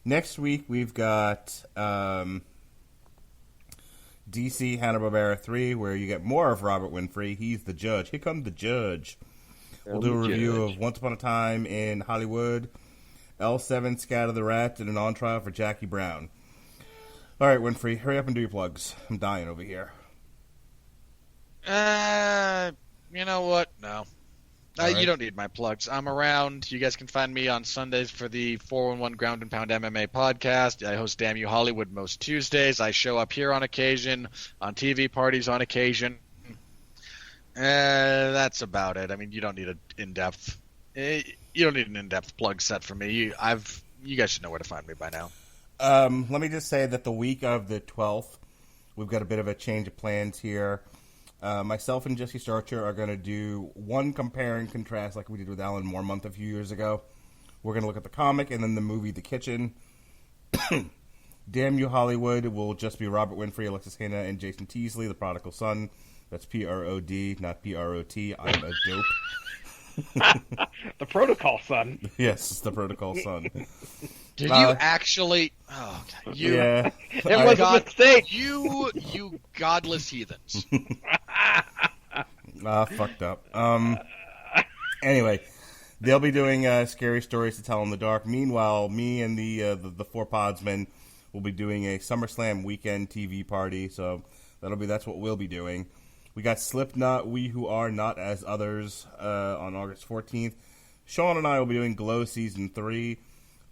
Next week, we've got DC Hanna-Barbera 3, where you get more of Robert Winfree. He's the judge. Here comes the judge. We'll do a review of Once Upon a Time in Hollywood, L7 Scat of the Rat, and an on trial for Jackie Brown. All right, Winfree, hurry up and do your plugs. I'm dying over here. You know what? No. All right. You don't need my plugs. I'm around. You guys can find me on Sundays for the 411 Ground and Pound MMA podcast. I host Damn You Hollywood most Tuesdays. I show up here on occasion, on TV parties on occasion. That's about it. I mean, you don't need an in-depth plug set for me. You guys should know where to find me by now. Let me just say that the week of the 12th, we've got a bit of a change of plans here. Myself and Jesse Starcher are going to do one compare and contrast like we did with Alan Moore Month a few years ago. We're going to look at the comic and then the movie The Kitchen. Damn You Hollywood will just be Robert Winfree, Alexis Hannah, and Jason Teasley, the prodigal son. That's P-R-O-D, not P-R-O-T. I'm a dope. The protocol son. Yes, it's the protocol son. Did you actually? Oh, you. Yeah. It was a mistake. You godless heathens. Fucked up. Anyway, they'll be doing scary stories to tell in the dark. Meanwhile, me and the four podsmen will be doing a SummerSlam weekend TV party. So that's what we'll be doing. We got Slipknot, We Who Are Not As Others on August 14th. Sean and I will be doing Glow Season 3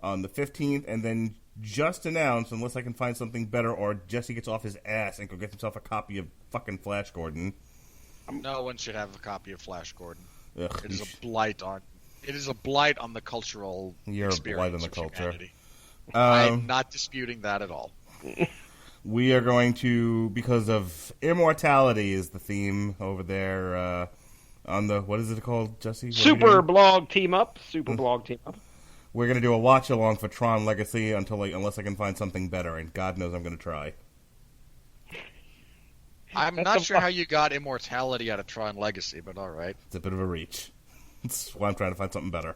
on the 15th, and then just announced, unless I can find something better or Jesse gets off his ass and go get himself a copy of fucking Flash Gordon. No one should have a copy of Flash Gordon. Ugh, It is a blight on the cultural You're a experience blight on the of culture. humanity. I'm not disputing that at all. We are going to, because of immortality is the theme over there on the, what is it called, Jesse? What are you Super doing? blog team up. Super blog team up. We're going to do a watch along for Tron Legacy unless I can find something better, and God knows I'm going to try. I'm That's not a sure fu- how you got immortality out of Tron Legacy, but all right. It's a bit of a reach. That's why I'm trying to find something better.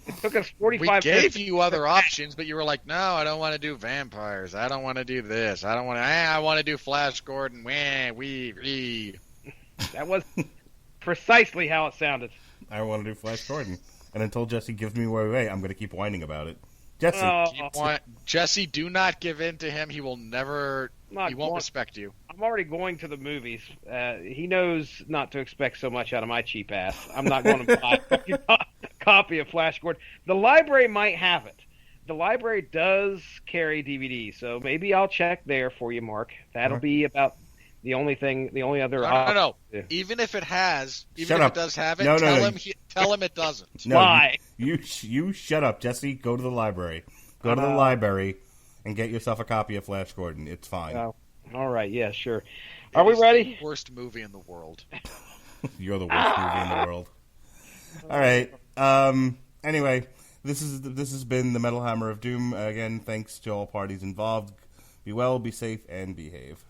It took us We 45 gave minutes. you other options, but you were like, "No, I don't want to do vampires. I don't want to do this. I don't want to. I want to do Flash Gordon." Wee. That was precisely how it sounded. I want to do Flash Gordon. And until Jesse gives me away, I'm going to keep whining about it. Jesse. Jesse, do not give in to him. He will never. Not He won't going- respect you. I'm already going to the movies. He knows not to expect so much out of my cheap ass. I'm not going to buy a copy of Flash Gordon. The library might have it. The library does carry DVDs, so maybe I'll check there for you, Mark. That'll be about the only other. No. Yeah. Even if it has, Shut even if up. it does have it, No, tell him it doesn't. No, Why? You shut up, Jesse. Go to the library. Go to the library and get yourself a copy of Flash Gordon. It's fine. Oh, all right. Yeah, sure. Are we It is ready? the worst movie in the world. You're the worst movie in the world. All right. Anyway, this has been the Metal Hammer of Doom. Again, thanks to all parties involved. Be well, be safe, and behave.